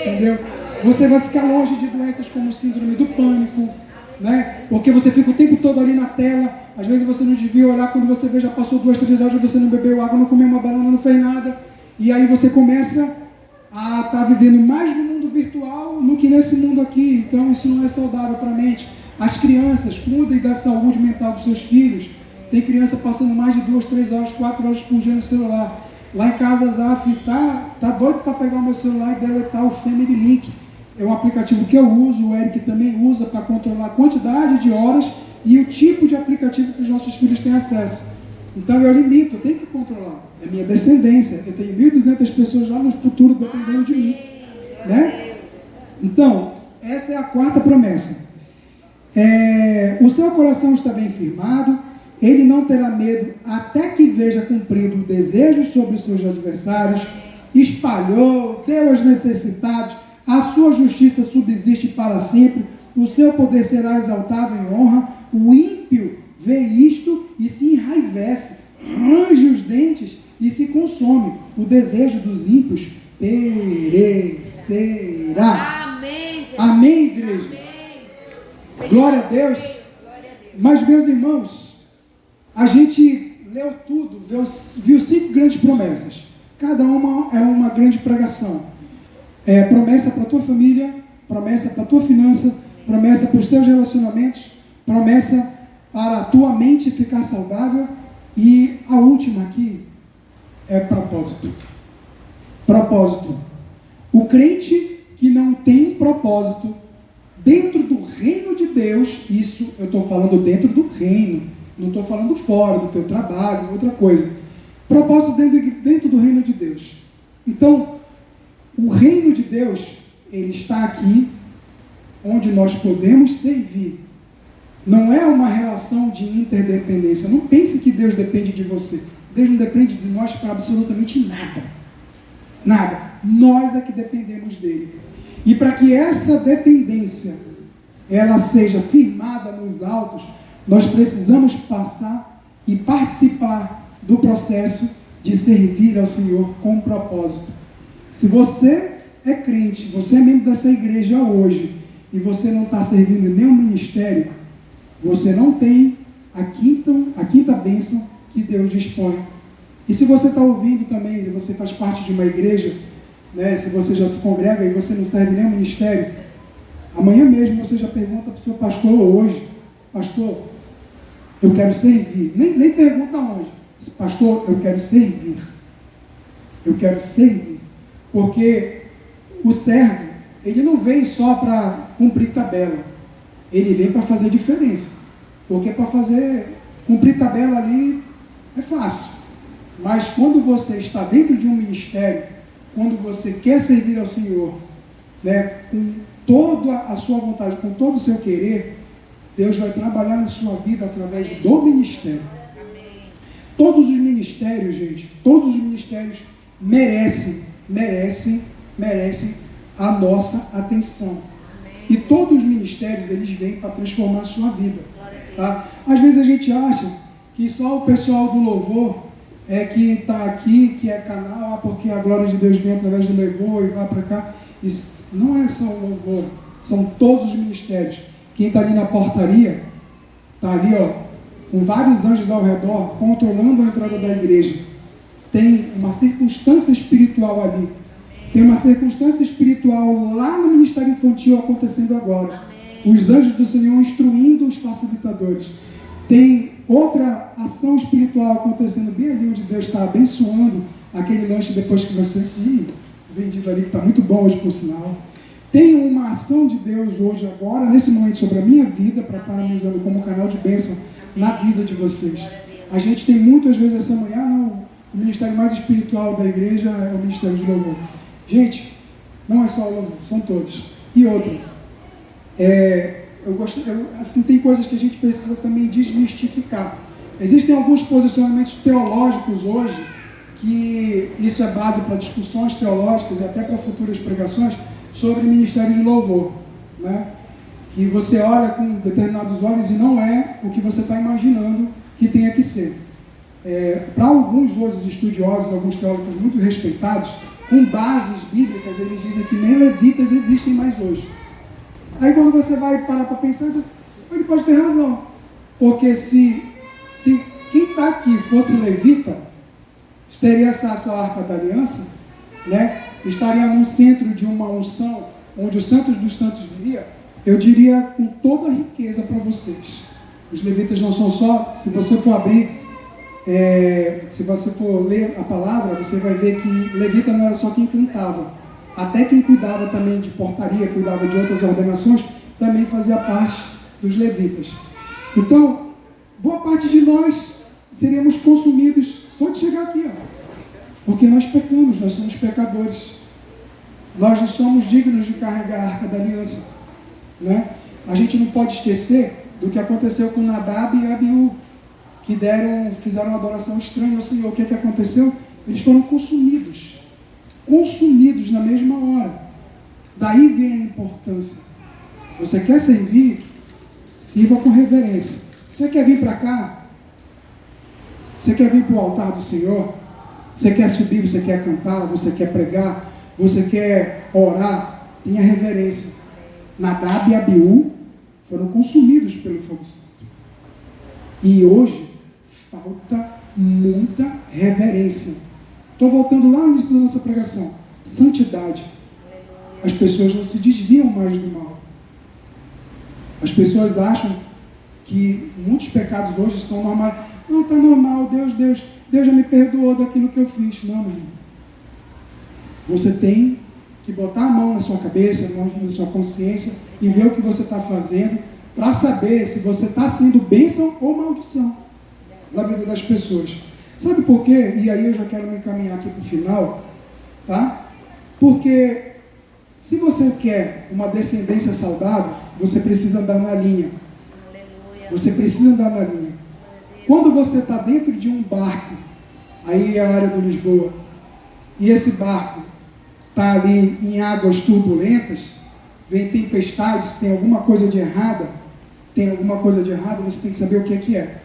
entendeu? Você vai ficar longe de doenças como síndrome do pânico, né? Porque você fica o tempo todo ali na tela. Às vezes você não devia olhar, quando você vê já passou 2, 3 horas, você não bebeu água, não comeu uma banana, não fez nada. E aí você começa a estar vivendo mais no mundo virtual do que nesse mundo aqui. Então isso não é saudável para a mente. As crianças, cuidem da saúde mental dos seus filhos. Tem criança passando mais de 2, 3 horas, 4 horas por dia no celular. Lá em casa, a Zaf tá doido para pegar o meu celular e deletar o Family Link. É um aplicativo que eu uso, o Eric também usa para controlar a quantidade de horas e o tipo de aplicativo que os nossos filhos têm acesso. Então eu limito, eu tenho que controlar. É minha descendência. Eu tenho 1.200 pessoas lá no futuro dependendo de mim. Né? Então, essa é a 4ª promessa. O seu coração está bem firmado, ele não terá medo até que veja cumprido o desejo sobre os seus adversários, espalhou, deu aos necessitados, a sua justiça subsiste para sempre, o seu poder será exaltado em honra. O ímpio vê isto e se enraivece, range os dentes e se consome. O desejo dos ímpios perecerá. Amém, Jesus. Amém, igreja? Amém. Glória a Deus. Mas, meus irmãos, a gente leu tudo, viu 5 grandes promessas. Cada uma é uma grande pregação. Promessa para a tua família, promessa para a tua finança, promessa para os teus relacionamentos, promessa para a tua mente ficar saudável. E a última aqui é propósito. Propósito. O crente que não tem um propósito dentro do reino de Deus, isso eu estou falando dentro do reino, não estou falando fora do teu trabalho, outra coisa. Propósito dentro do reino de Deus. Então, o reino de Deus, ele está aqui, onde nós podemos servir. Não é uma relação de interdependência. Não pense que Deus depende de você. Deus não depende de nós para absolutamente nada. Nada. Nós é que dependemos dele. E para que essa dependência ela seja firmada nos altos, nós precisamos passar e participar do processo de servir ao Senhor com propósito. Se você é crente, você é membro dessa igreja hoje, e você não está servindo em nenhum ministério, você não tem a quinta bênção que Deus dispõe. E se você está ouvindo também, se você faz parte de uma igreja, né, se você já se congrega e você não serve nenhum ministério, amanhã mesmo você já pergunta para o seu pastor hoje: pastor, eu quero servir. Nem pergunta onde. Pastor, eu quero servir. Eu quero servir. Porque o servo, ele não vem só para cumprir tabela. Ele vem para fazer diferença. Porque para cumprir tabela ali é fácil. Mas quando você está dentro de um ministério, quando você quer servir ao Senhor, né, com toda a sua vontade, com todo o seu querer, Deus vai trabalhar na sua vida através do ministério. Todos os ministérios, gente, todos os ministérios merecem a nossa atenção. E todos os ministérios, eles vêm para transformar a sua vida. Tá? Às vezes a gente acha que só o pessoal do louvor é que está aqui, que é canal, porque a glória de Deus vem através do louvor e vai para cá. Isso não é só o louvor, são todos os ministérios. Quem está ali na portaria, está ali, ó, com vários anjos ao redor, controlando a entrada da igreja. Tem uma circunstância espiritual ali. Tem uma circunstância espiritual lá no Ministério Infantil acontecendo agora. Os anjos do Senhor instruindo os facilitadores. Tem outra ação espiritual acontecendo bem ali onde Deus está abençoando aquele lanche depois que você... vendido ali, que está muito bom hoje, por sinal. Tem uma ação de Deus hoje, agora, nesse momento, sobre a minha vida, para estar me usando como canal de bênção na vida de vocês. A gente tem muitas vezes essa manhã, não, o ministério mais espiritual da igreja é o ministério de louvor. Gente, não é só o louvor, são todos. E outra, assim, tem coisas que a gente precisa também desmistificar. Existem alguns posicionamentos teológicos hoje, que isso é base para discussões teológicas e até para futuras pregações, sobre ministério de louvor, né? Que você olha com determinados olhos e não é o que você está imaginando que tenha que ser. Para alguns outros estudiosos, alguns teólogos muito respeitados, com bases bíblicas, eles dizem que nem levitas existem mais hoje. Aí quando você vai parar para pensar, ele pode ter razão. Porque se quem está aqui fosse levita, teria acesso à Arca da Aliança, né? Estaria no centro de uma unção, onde o Santos dos Santos viria, eu diria com toda a riqueza para vocês. Os levitas não são só, se você for abrir, se você for ler a palavra, você vai ver que levita não era só quem cantava. Até quem cuidava também de portaria, cuidava de outras ordenações, também fazia parte dos levitas. Então, boa parte de nós seríamos consumidos só de chegar aqui, ó. Porque nós pecamos, nós somos pecadores. Nós não somos dignos de carregar a Arca da Aliança, né? A gente não pode esquecer do que aconteceu com Nadab e Abiú, que fizeram uma adoração estranha ao Senhor. O que aconteceu? Eles foram consumidos na mesma hora. Daí vem a importância. Você quer servir? Sirva com reverência. Você quer vir para cá? Você quer vir para o altar do Senhor? Você quer subir, você quer cantar, você quer pregar, você quer orar? Tenha reverência. Nadab e Abiú foram consumidos pelo fogo santo. E hoje falta muita reverência. Estou voltando lá no início da nossa pregação. Santidade. As pessoas não se desviam mais do mal. As pessoas acham que muitos pecados hoje são normais. Não, está normal, Deus já me perdoou daquilo que eu fiz. Não, meu irmão. Você tem que botar a mão na sua cabeça, a mão na sua consciência e ver o que você está fazendo para saber se você está sendo bênção ou maldição na vida das pessoas. Sabe por quê? E aí eu já quero me encaminhar aqui para o final, tá? Porque se você quer uma descendência saudável, você precisa andar na linha. Você precisa andar na linha. Quando você está dentro de um barco, aí é a área do Lisboa, e esse barco está ali em águas turbulentas, vem tempestades, tem alguma coisa de errada, você tem que saber o que é.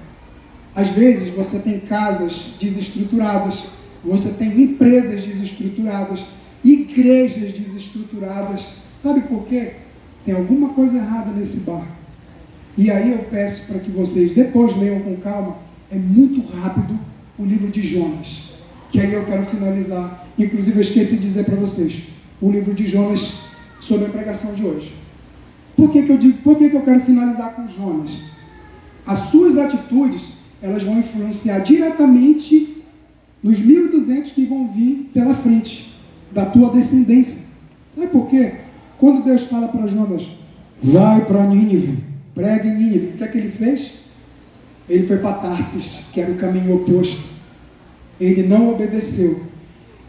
Às vezes você tem casas desestruturadas, você tem empresas desestruturadas, igrejas desestruturadas. Sabe por quê? Tem alguma coisa errada nesse barco. E aí eu peço para que vocês depois leiam com calma, é muito rápido, o livro de Jonas, que aí eu quero finalizar. Inclusive eu esqueci de dizer para vocês, o livro de Jonas sobre a pregação de hoje. Por que eu quero finalizar com Jonas? As suas atitudes, elas vão influenciar diretamente nos 1.200 que vão vir pela frente, da tua descendência. Sabe por quê? Quando Deus fala para Jonas, vai para Nínive, pregue em Nínive, o que é que ele fez? Ele foi para Tarsis, que era o caminho oposto. Ele não obedeceu.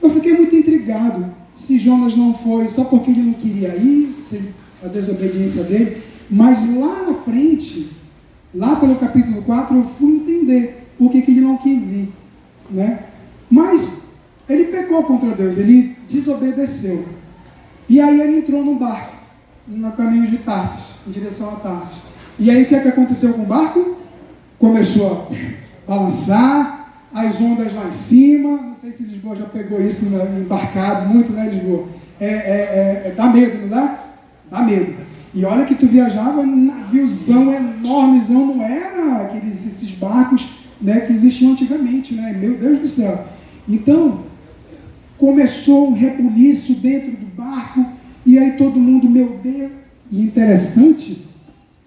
Eu fiquei muito intrigado se Jonas não foi só porque ele não queria ir, a desobediência dele, mas lá na frente, lá pelo capítulo 4, eu fui entender por que ele não quis ir, né? Mas ele pecou contra Deus, ele desobedeceu. E aí ele entrou num barco, no caminho de Tarsis, em direção a Tarsis. E aí o que é que aconteceu com o barco? Começou a balançar, as ondas lá em cima. Não sei se Lisboa já pegou isso embarcado muito, né, Lisboa? Dá medo, não dá? Dá medo. E olha que tu viajava num naviozão enormezão, não era esses barcos, né, que existiam antigamente, né? Meu Deus do céu. Então, começou um rebuliço dentro do barco, e aí todo mundo, meu Deus. E interessante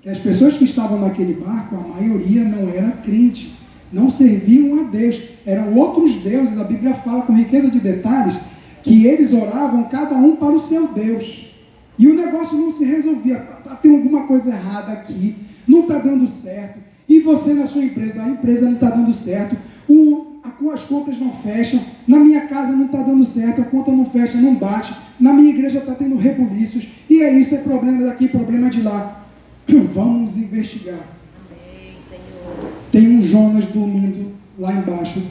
que as pessoas que estavam naquele barco, a maioria não era crente, não serviam a Deus, eram outros deuses. A Bíblia fala com riqueza de detalhes que eles oravam cada um para o seu Deus. E o negócio não se resolvia. Tem alguma coisa errada aqui, não está dando certo. E você na sua empresa, a empresa não está dando certo, as contas não fecham, na minha casa não está dando certo, a conta não fecha, não bate, na minha igreja está tendo rebuliços, e é isso, é problema daqui, problema de lá. Vamos investigar. Amém, Senhor. Tem um Jonas dormindo lá embaixo.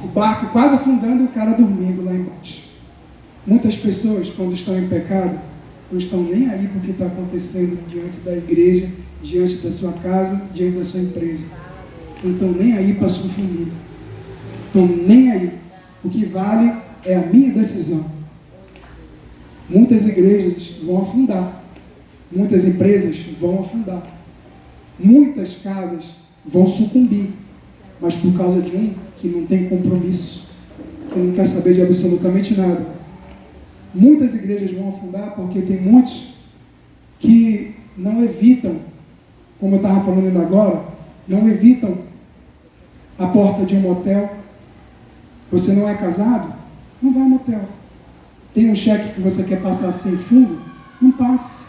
O barco quase afundando e o cara dormindo lá embaixo. Muitas pessoas, quando estão em pecado, não estão nem aí para o que está acontecendo diante da igreja, diante da sua casa, diante da sua empresa. Não estão nem aí para a sua família. Estão nem aí. O que vale é a minha decisão. Muitas igrejas vão afundar. Muitas empresas vão afundar. Muitas casas vão sucumbir. Mas por causa de um que não tem compromisso, que não quer saber de absolutamente nada. Muitas igrejas vão afundar porque tem muitos que não evitam, como eu estava falando ainda agora, não evitam a porta de um motel. Você não é casado? Não vai ao motel. Tem um cheque que você quer passar sem fundo? Não passe.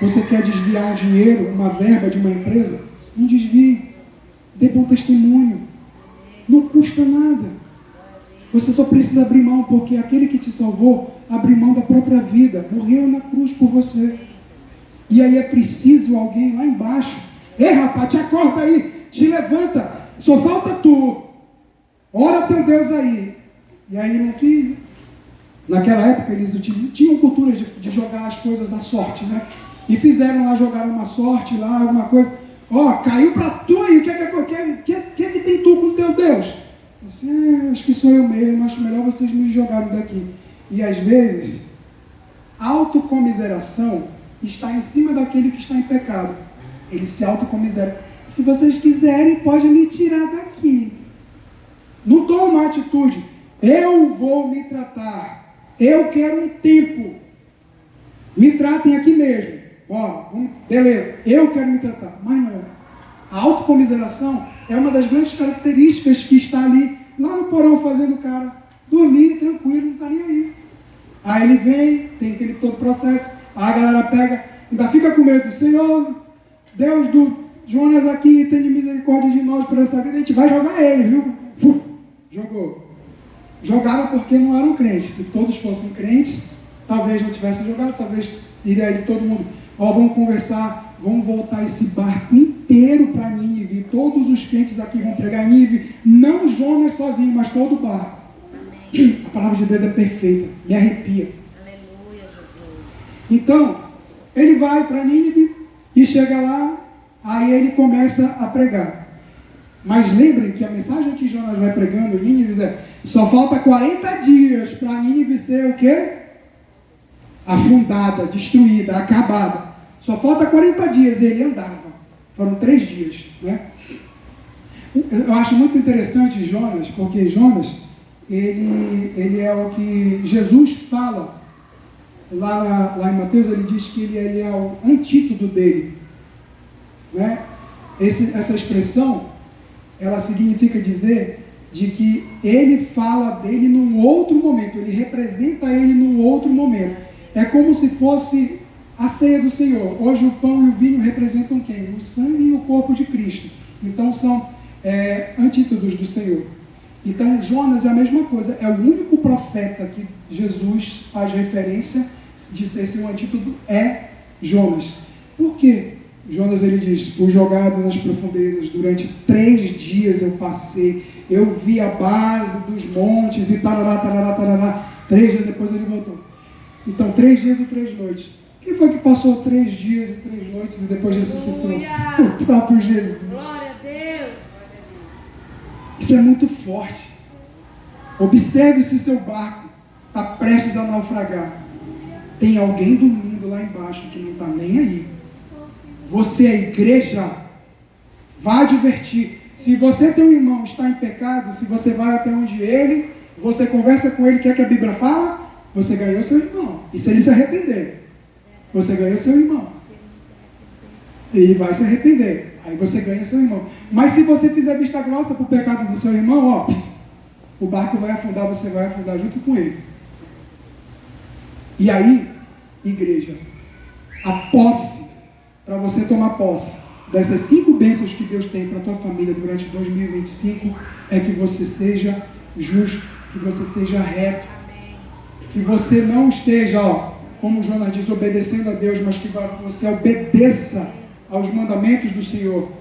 Você quer desviar um dinheiro, uma verba de uma empresa? Não desvie. Dê bom testemunho. Não custa nada. Você só precisa abrir mão, porque aquele que te salvou abriu mão da própria vida, morreu na cruz por você. E aí é preciso alguém lá embaixo. Ei, rapaz, te acorda aí, te levanta, só falta tu. Ora teu Deus aí. E aí não que naquela época eles tinham cultura de jogar as coisas à sorte, né? E fizeram lá, jogaram uma sorte lá, alguma coisa. Ó, caiu para tu aí, o que tem tu com teu Deus? Assim, acho que sou eu mesmo, acho melhor vocês me jogarem daqui. E às vezes, a autocomiseração está em cima daquele que está em pecado. Ele se autocomisera. Se vocês quiserem, pode me tirar daqui. Não toma uma atitude. Eu vou me tratar. Eu quero um tempo. Me tratem aqui mesmo. Ó, beleza, eu quero me tratar. Mas não. A autocomiseração é uma das grandes características que está ali, lá no porão, fazendo o cara dormir tranquilo, não está nem aí. Aí ele vem, tem aquele todo processo, aí a galera pega, ainda fica com medo. Senhor, Deus do Jonas aqui, tem misericórdia de nós por essa vida, a gente vai jogar ele, viu? Jogou. Jogaram porque não eram crentes. Se todos fossem crentes, talvez não tivessem jogado, talvez iria aí todo mundo. Ó, vamos conversar, vamos voltar esse barco inteiro para Nínive. Todos os crentes aqui vão pregar em Nínive, não Jonas sozinho, mas todo o barco. Amém. A palavra de Deus é perfeita, me arrepia. Aleluia, Jesus. Então, ele vai para Nínive e chega lá, aí ele começa a pregar. Mas lembrem que a mensagem que Jonas vai pregando em Nínive é: só falta 40 dias para Nínive ser o quê? Afundada, destruída, acabada. Só falta 40 dias, e ele andava. Foram 3 dias, né? Eu acho muito interessante Jonas, porque Jonas, ele é o que Jesus fala. Lá em Mateus, ele diz que ele é o antídoto dele. Né? Essa expressão, ela significa dizer de que ele fala dele num outro momento, ele representa ele num outro momento. É como se fosse a ceia do Senhor. Hoje o pão e o vinho representam quem? O sangue e o corpo de Cristo. Então são antídotos do Senhor. Então Jonas é a mesma coisa, é o único profeta que Jesus faz referência de ser seu antídoto, é Jonas. Por quê? Jonas, ele diz, fui jogado nas profundezas, durante 3 dias eu passei, eu vi a base dos montes e tarará, tarará, tarará. 3 dias depois ele voltou. Então, 3 dias e 3 noites. Quem foi que passou 3 dias e 3 noites e depois ressuscitou? O próprio Jesus. Glória a Deus. Isso é muito forte. Observe se seu barco está prestes a naufragar. Tem alguém dormindo lá embaixo que não está nem aí. Você é igreja. Vá advertir. Se você, teu irmão, está em pecado, se você vai até onde ele, você conversa com ele, quer que a Bíblia fala, você ganhou seu irmão. E se ele se arrepender, você ganhou seu irmão. Ele vai se arrepender. Aí você ganha seu irmão. Mas se você fizer vista grossa para o pecado do seu irmão, ó, o barco vai afundar, você vai afundar junto com ele. E aí, igreja, a posse, para você tomar posse dessas 5 bênçãos que Deus tem para a tua família durante 2025, é que você seja justo, que você seja reto, que você não esteja, ó, como Jonas diz, obedecendo a Deus, mas que você obedeça aos mandamentos do Senhor,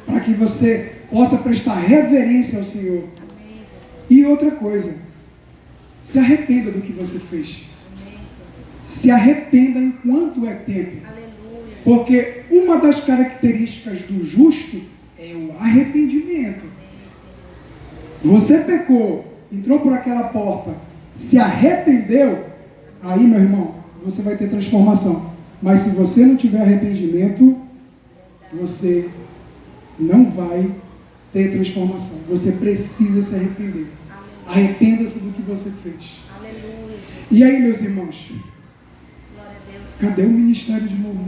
para que você possa prestar reverência ao Senhor. E outra coisa, se arrependa do que você fez. Se arrependa enquanto é tempo. Porque uma das características do justo é o arrependimento. Você pecou, entrou por aquela porta, se arrependeu, aí, meu irmão, você vai ter transformação. Mas se você não tiver arrependimento, você não vai ter transformação. Você precisa se arrepender. Arrependa-se do que você fez. Aleluia. E aí, meus irmãos? Glória a Deus. Cadê o ministério de louvor?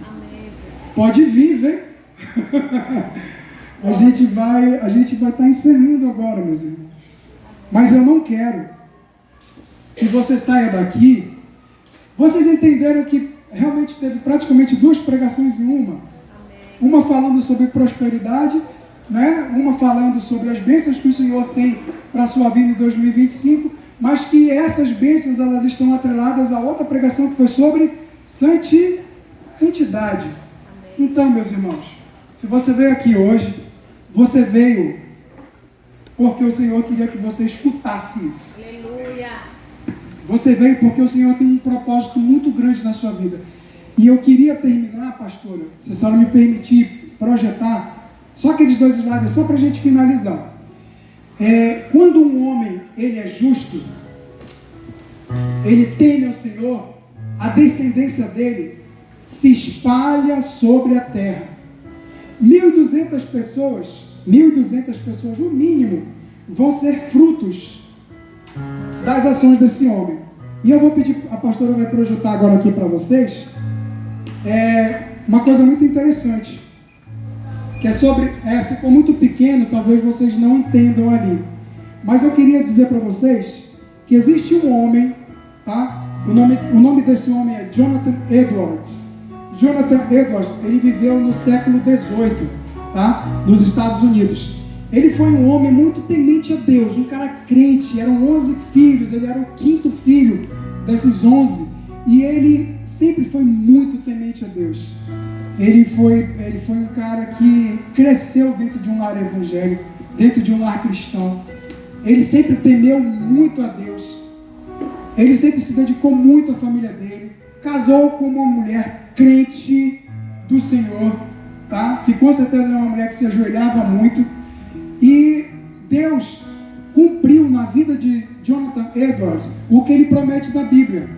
Amém, Jesus. Pode vir, vem. A gente vai estar encerrando agora, meus irmãos. Mas eu não quero que você saia daqui. Vocês entenderam que realmente teve praticamente 2 pregações em uma. Amém. Uma falando sobre prosperidade, né? Uma falando sobre as bênçãos que o Senhor tem para a sua vida em 2025, mas que essas bênçãos elas estão atreladas a outra pregação que foi sobre santidade. Amém. Então, meus irmãos, se você veio aqui hoje, você veio porque o Senhor queria que você escutasse isso. Aleluia. Você veio porque o Senhor tem um propósito muito grande na sua vida. E eu queria terminar, pastora, se a senhora me permitir projetar, só aqueles 2 slides, só para a gente finalizar. Quando um homem ele é justo, ele teme ao Senhor, a descendência dele se espalha sobre a terra. 1.200 pessoas, no mínimo, vão ser frutos das ações desse homem. E eu vou pedir, a pastora vai projetar agora aqui para vocês, uma coisa muito interessante, que é sobre, ficou muito pequeno, talvez vocês não entendam ali, mas eu queria dizer para vocês que existe um homem, tá? O nome desse homem é Jonathan Edwards. Jonathan Edwards, ele viveu no século XVIII, tá? Nos Estados Unidos. Ele foi um homem muito temente a Deus, um cara crente, eram 11 filhos, ele era o 5º filho desses 11, e ele sempre foi muito temente a Deus. Ele foi um cara que cresceu dentro de um lar evangélico, dentro de um lar cristão. Ele sempre temeu muito a Deus. Ele sempre se dedicou muito à família dele. Casou com uma mulher crente do Senhor, tá? Que com certeza era uma mulher que se ajoelhava muito. E Deus cumpriu na vida de Jonathan Edwards o que ele promete na Bíblia.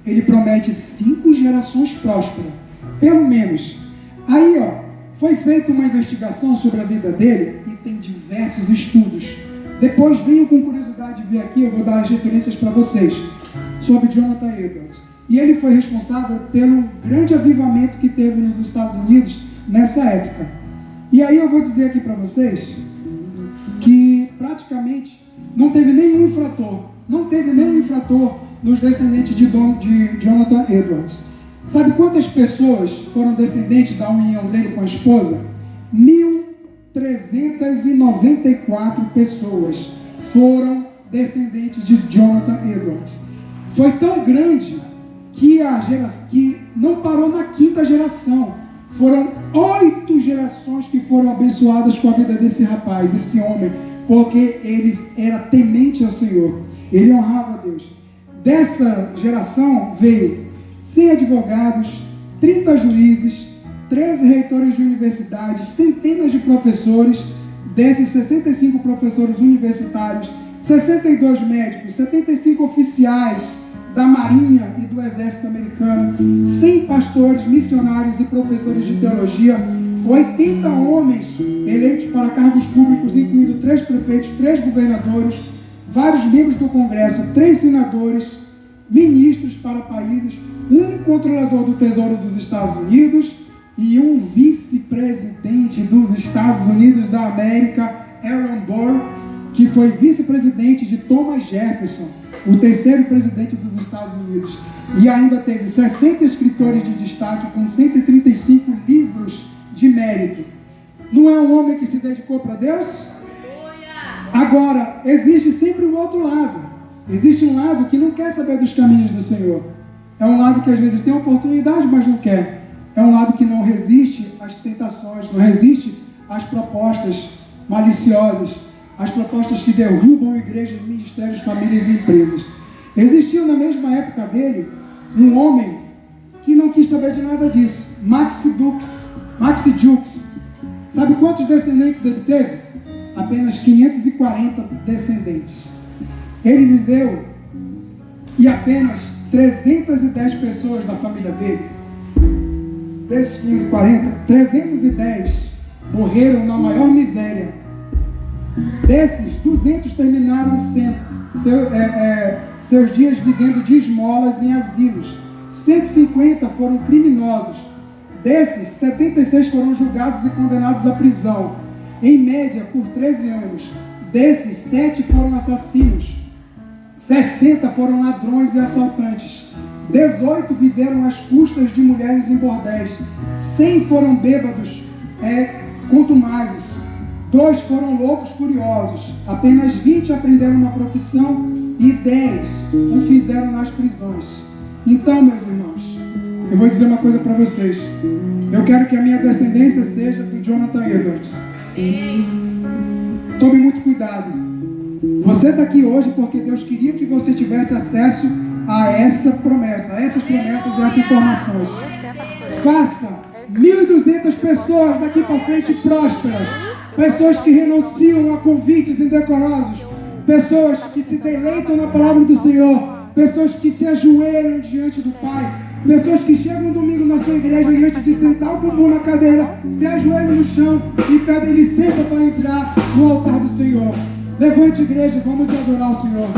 Ele promete 5 gerações prósperas, pelo menos. Aí, foi feita uma investigação sobre a vida dele e tem diversos estudos. Depois venham com curiosidade ver aqui, eu vou dar as referências para vocês sobre Jonathan Edwards. E ele foi responsável pelo grande avivamento que teve nos Estados Unidos nessa época. E aí eu vou dizer aqui para vocês que praticamente não teve nenhum infrator nos descendentes de Jonathan Edwards. Sabe quantas pessoas foram descendentes da união dele com a esposa? 1.394 pessoas foram descendentes de Jonathan Edwards. Foi tão grande que não parou na 5ª geração. Foram 8 gerações que foram abençoadas com a vida desse rapaz, desse homem, porque ele era temente ao Senhor, ele honrava a Deus. Dessa geração veio 100 advogados, 30 juízes, 13 reitores de universidades, centenas de professores, desses 65 professores universitários, 62 médicos, 75 oficiais da Marinha e do Exército Americano, 100 pastores, missionários e professores de teologia, 80 homens eleitos para cargos públicos, incluindo 3 prefeitos, 3 governadores, vários membros do Congresso, 3 senadores, ministros para países, um controlador do Tesouro dos Estados Unidos e um vice-presidente dos Estados Unidos da América, Aaron Burr, que foi vice-presidente de Thomas Jefferson, o 3º presidente dos Estados Unidos. E ainda teve 60 escritores de destaque com 135 livros de mérito. Não é um homem que se dedicou para Deus? Agora, existe sempre um outro lado. Existe um lado que não quer saber dos caminhos do Senhor. É um lado que às vezes tem oportunidade, mas não quer. É um lado que não resiste às tentações, não resiste às propostas maliciosas, às propostas que derrubam igrejas, ministérios, famílias e empresas. Existiu na mesma época dele um homem que não quis saber de nada disso, Maxi Dukes. Sabe quantos descendentes ele teve? Apenas 540 descendentes. Ele viveu e apenas 310 pessoas da família dele, desses 540, 310 morreram na maior miséria. Desses, 200 terminaram seus dias vivendo de esmolas em asilos. 150 foram criminosos. Desses, 76 foram julgados e condenados à prisão, em média por 13 anos. Desses, 7 foram assassinos. 60 foram ladrões e assaltantes. 18 viveram às custas de mulheres em bordéis. 100 foram bêbados, contumazes. 2 foram loucos furiosos. Apenas 20 aprenderam uma profissão e 10 o fizeram nas prisões. Então, meus irmãos, eu vou dizer uma coisa para vocês. Eu quero que a minha descendência seja do Jonathan Edwards. Tome muito cuidado. Você está aqui hoje porque Deus queria que você tivesse acesso a essa promessa, a essas promessas e essas informações. Faça 1.200 pessoas daqui para frente prósperas. Pessoas que renunciam a convites indecorosos. Pessoas que se deleitam na palavra do Senhor. Pessoas que se ajoelham diante do Pai. Pessoas que chegam domingo na sua igreja e antes de sentar o bumbum na cadeira, se ajoelham no chão e pedem licença para entrar no altar do Senhor. Levante, igreja, vamos adorar o Senhor.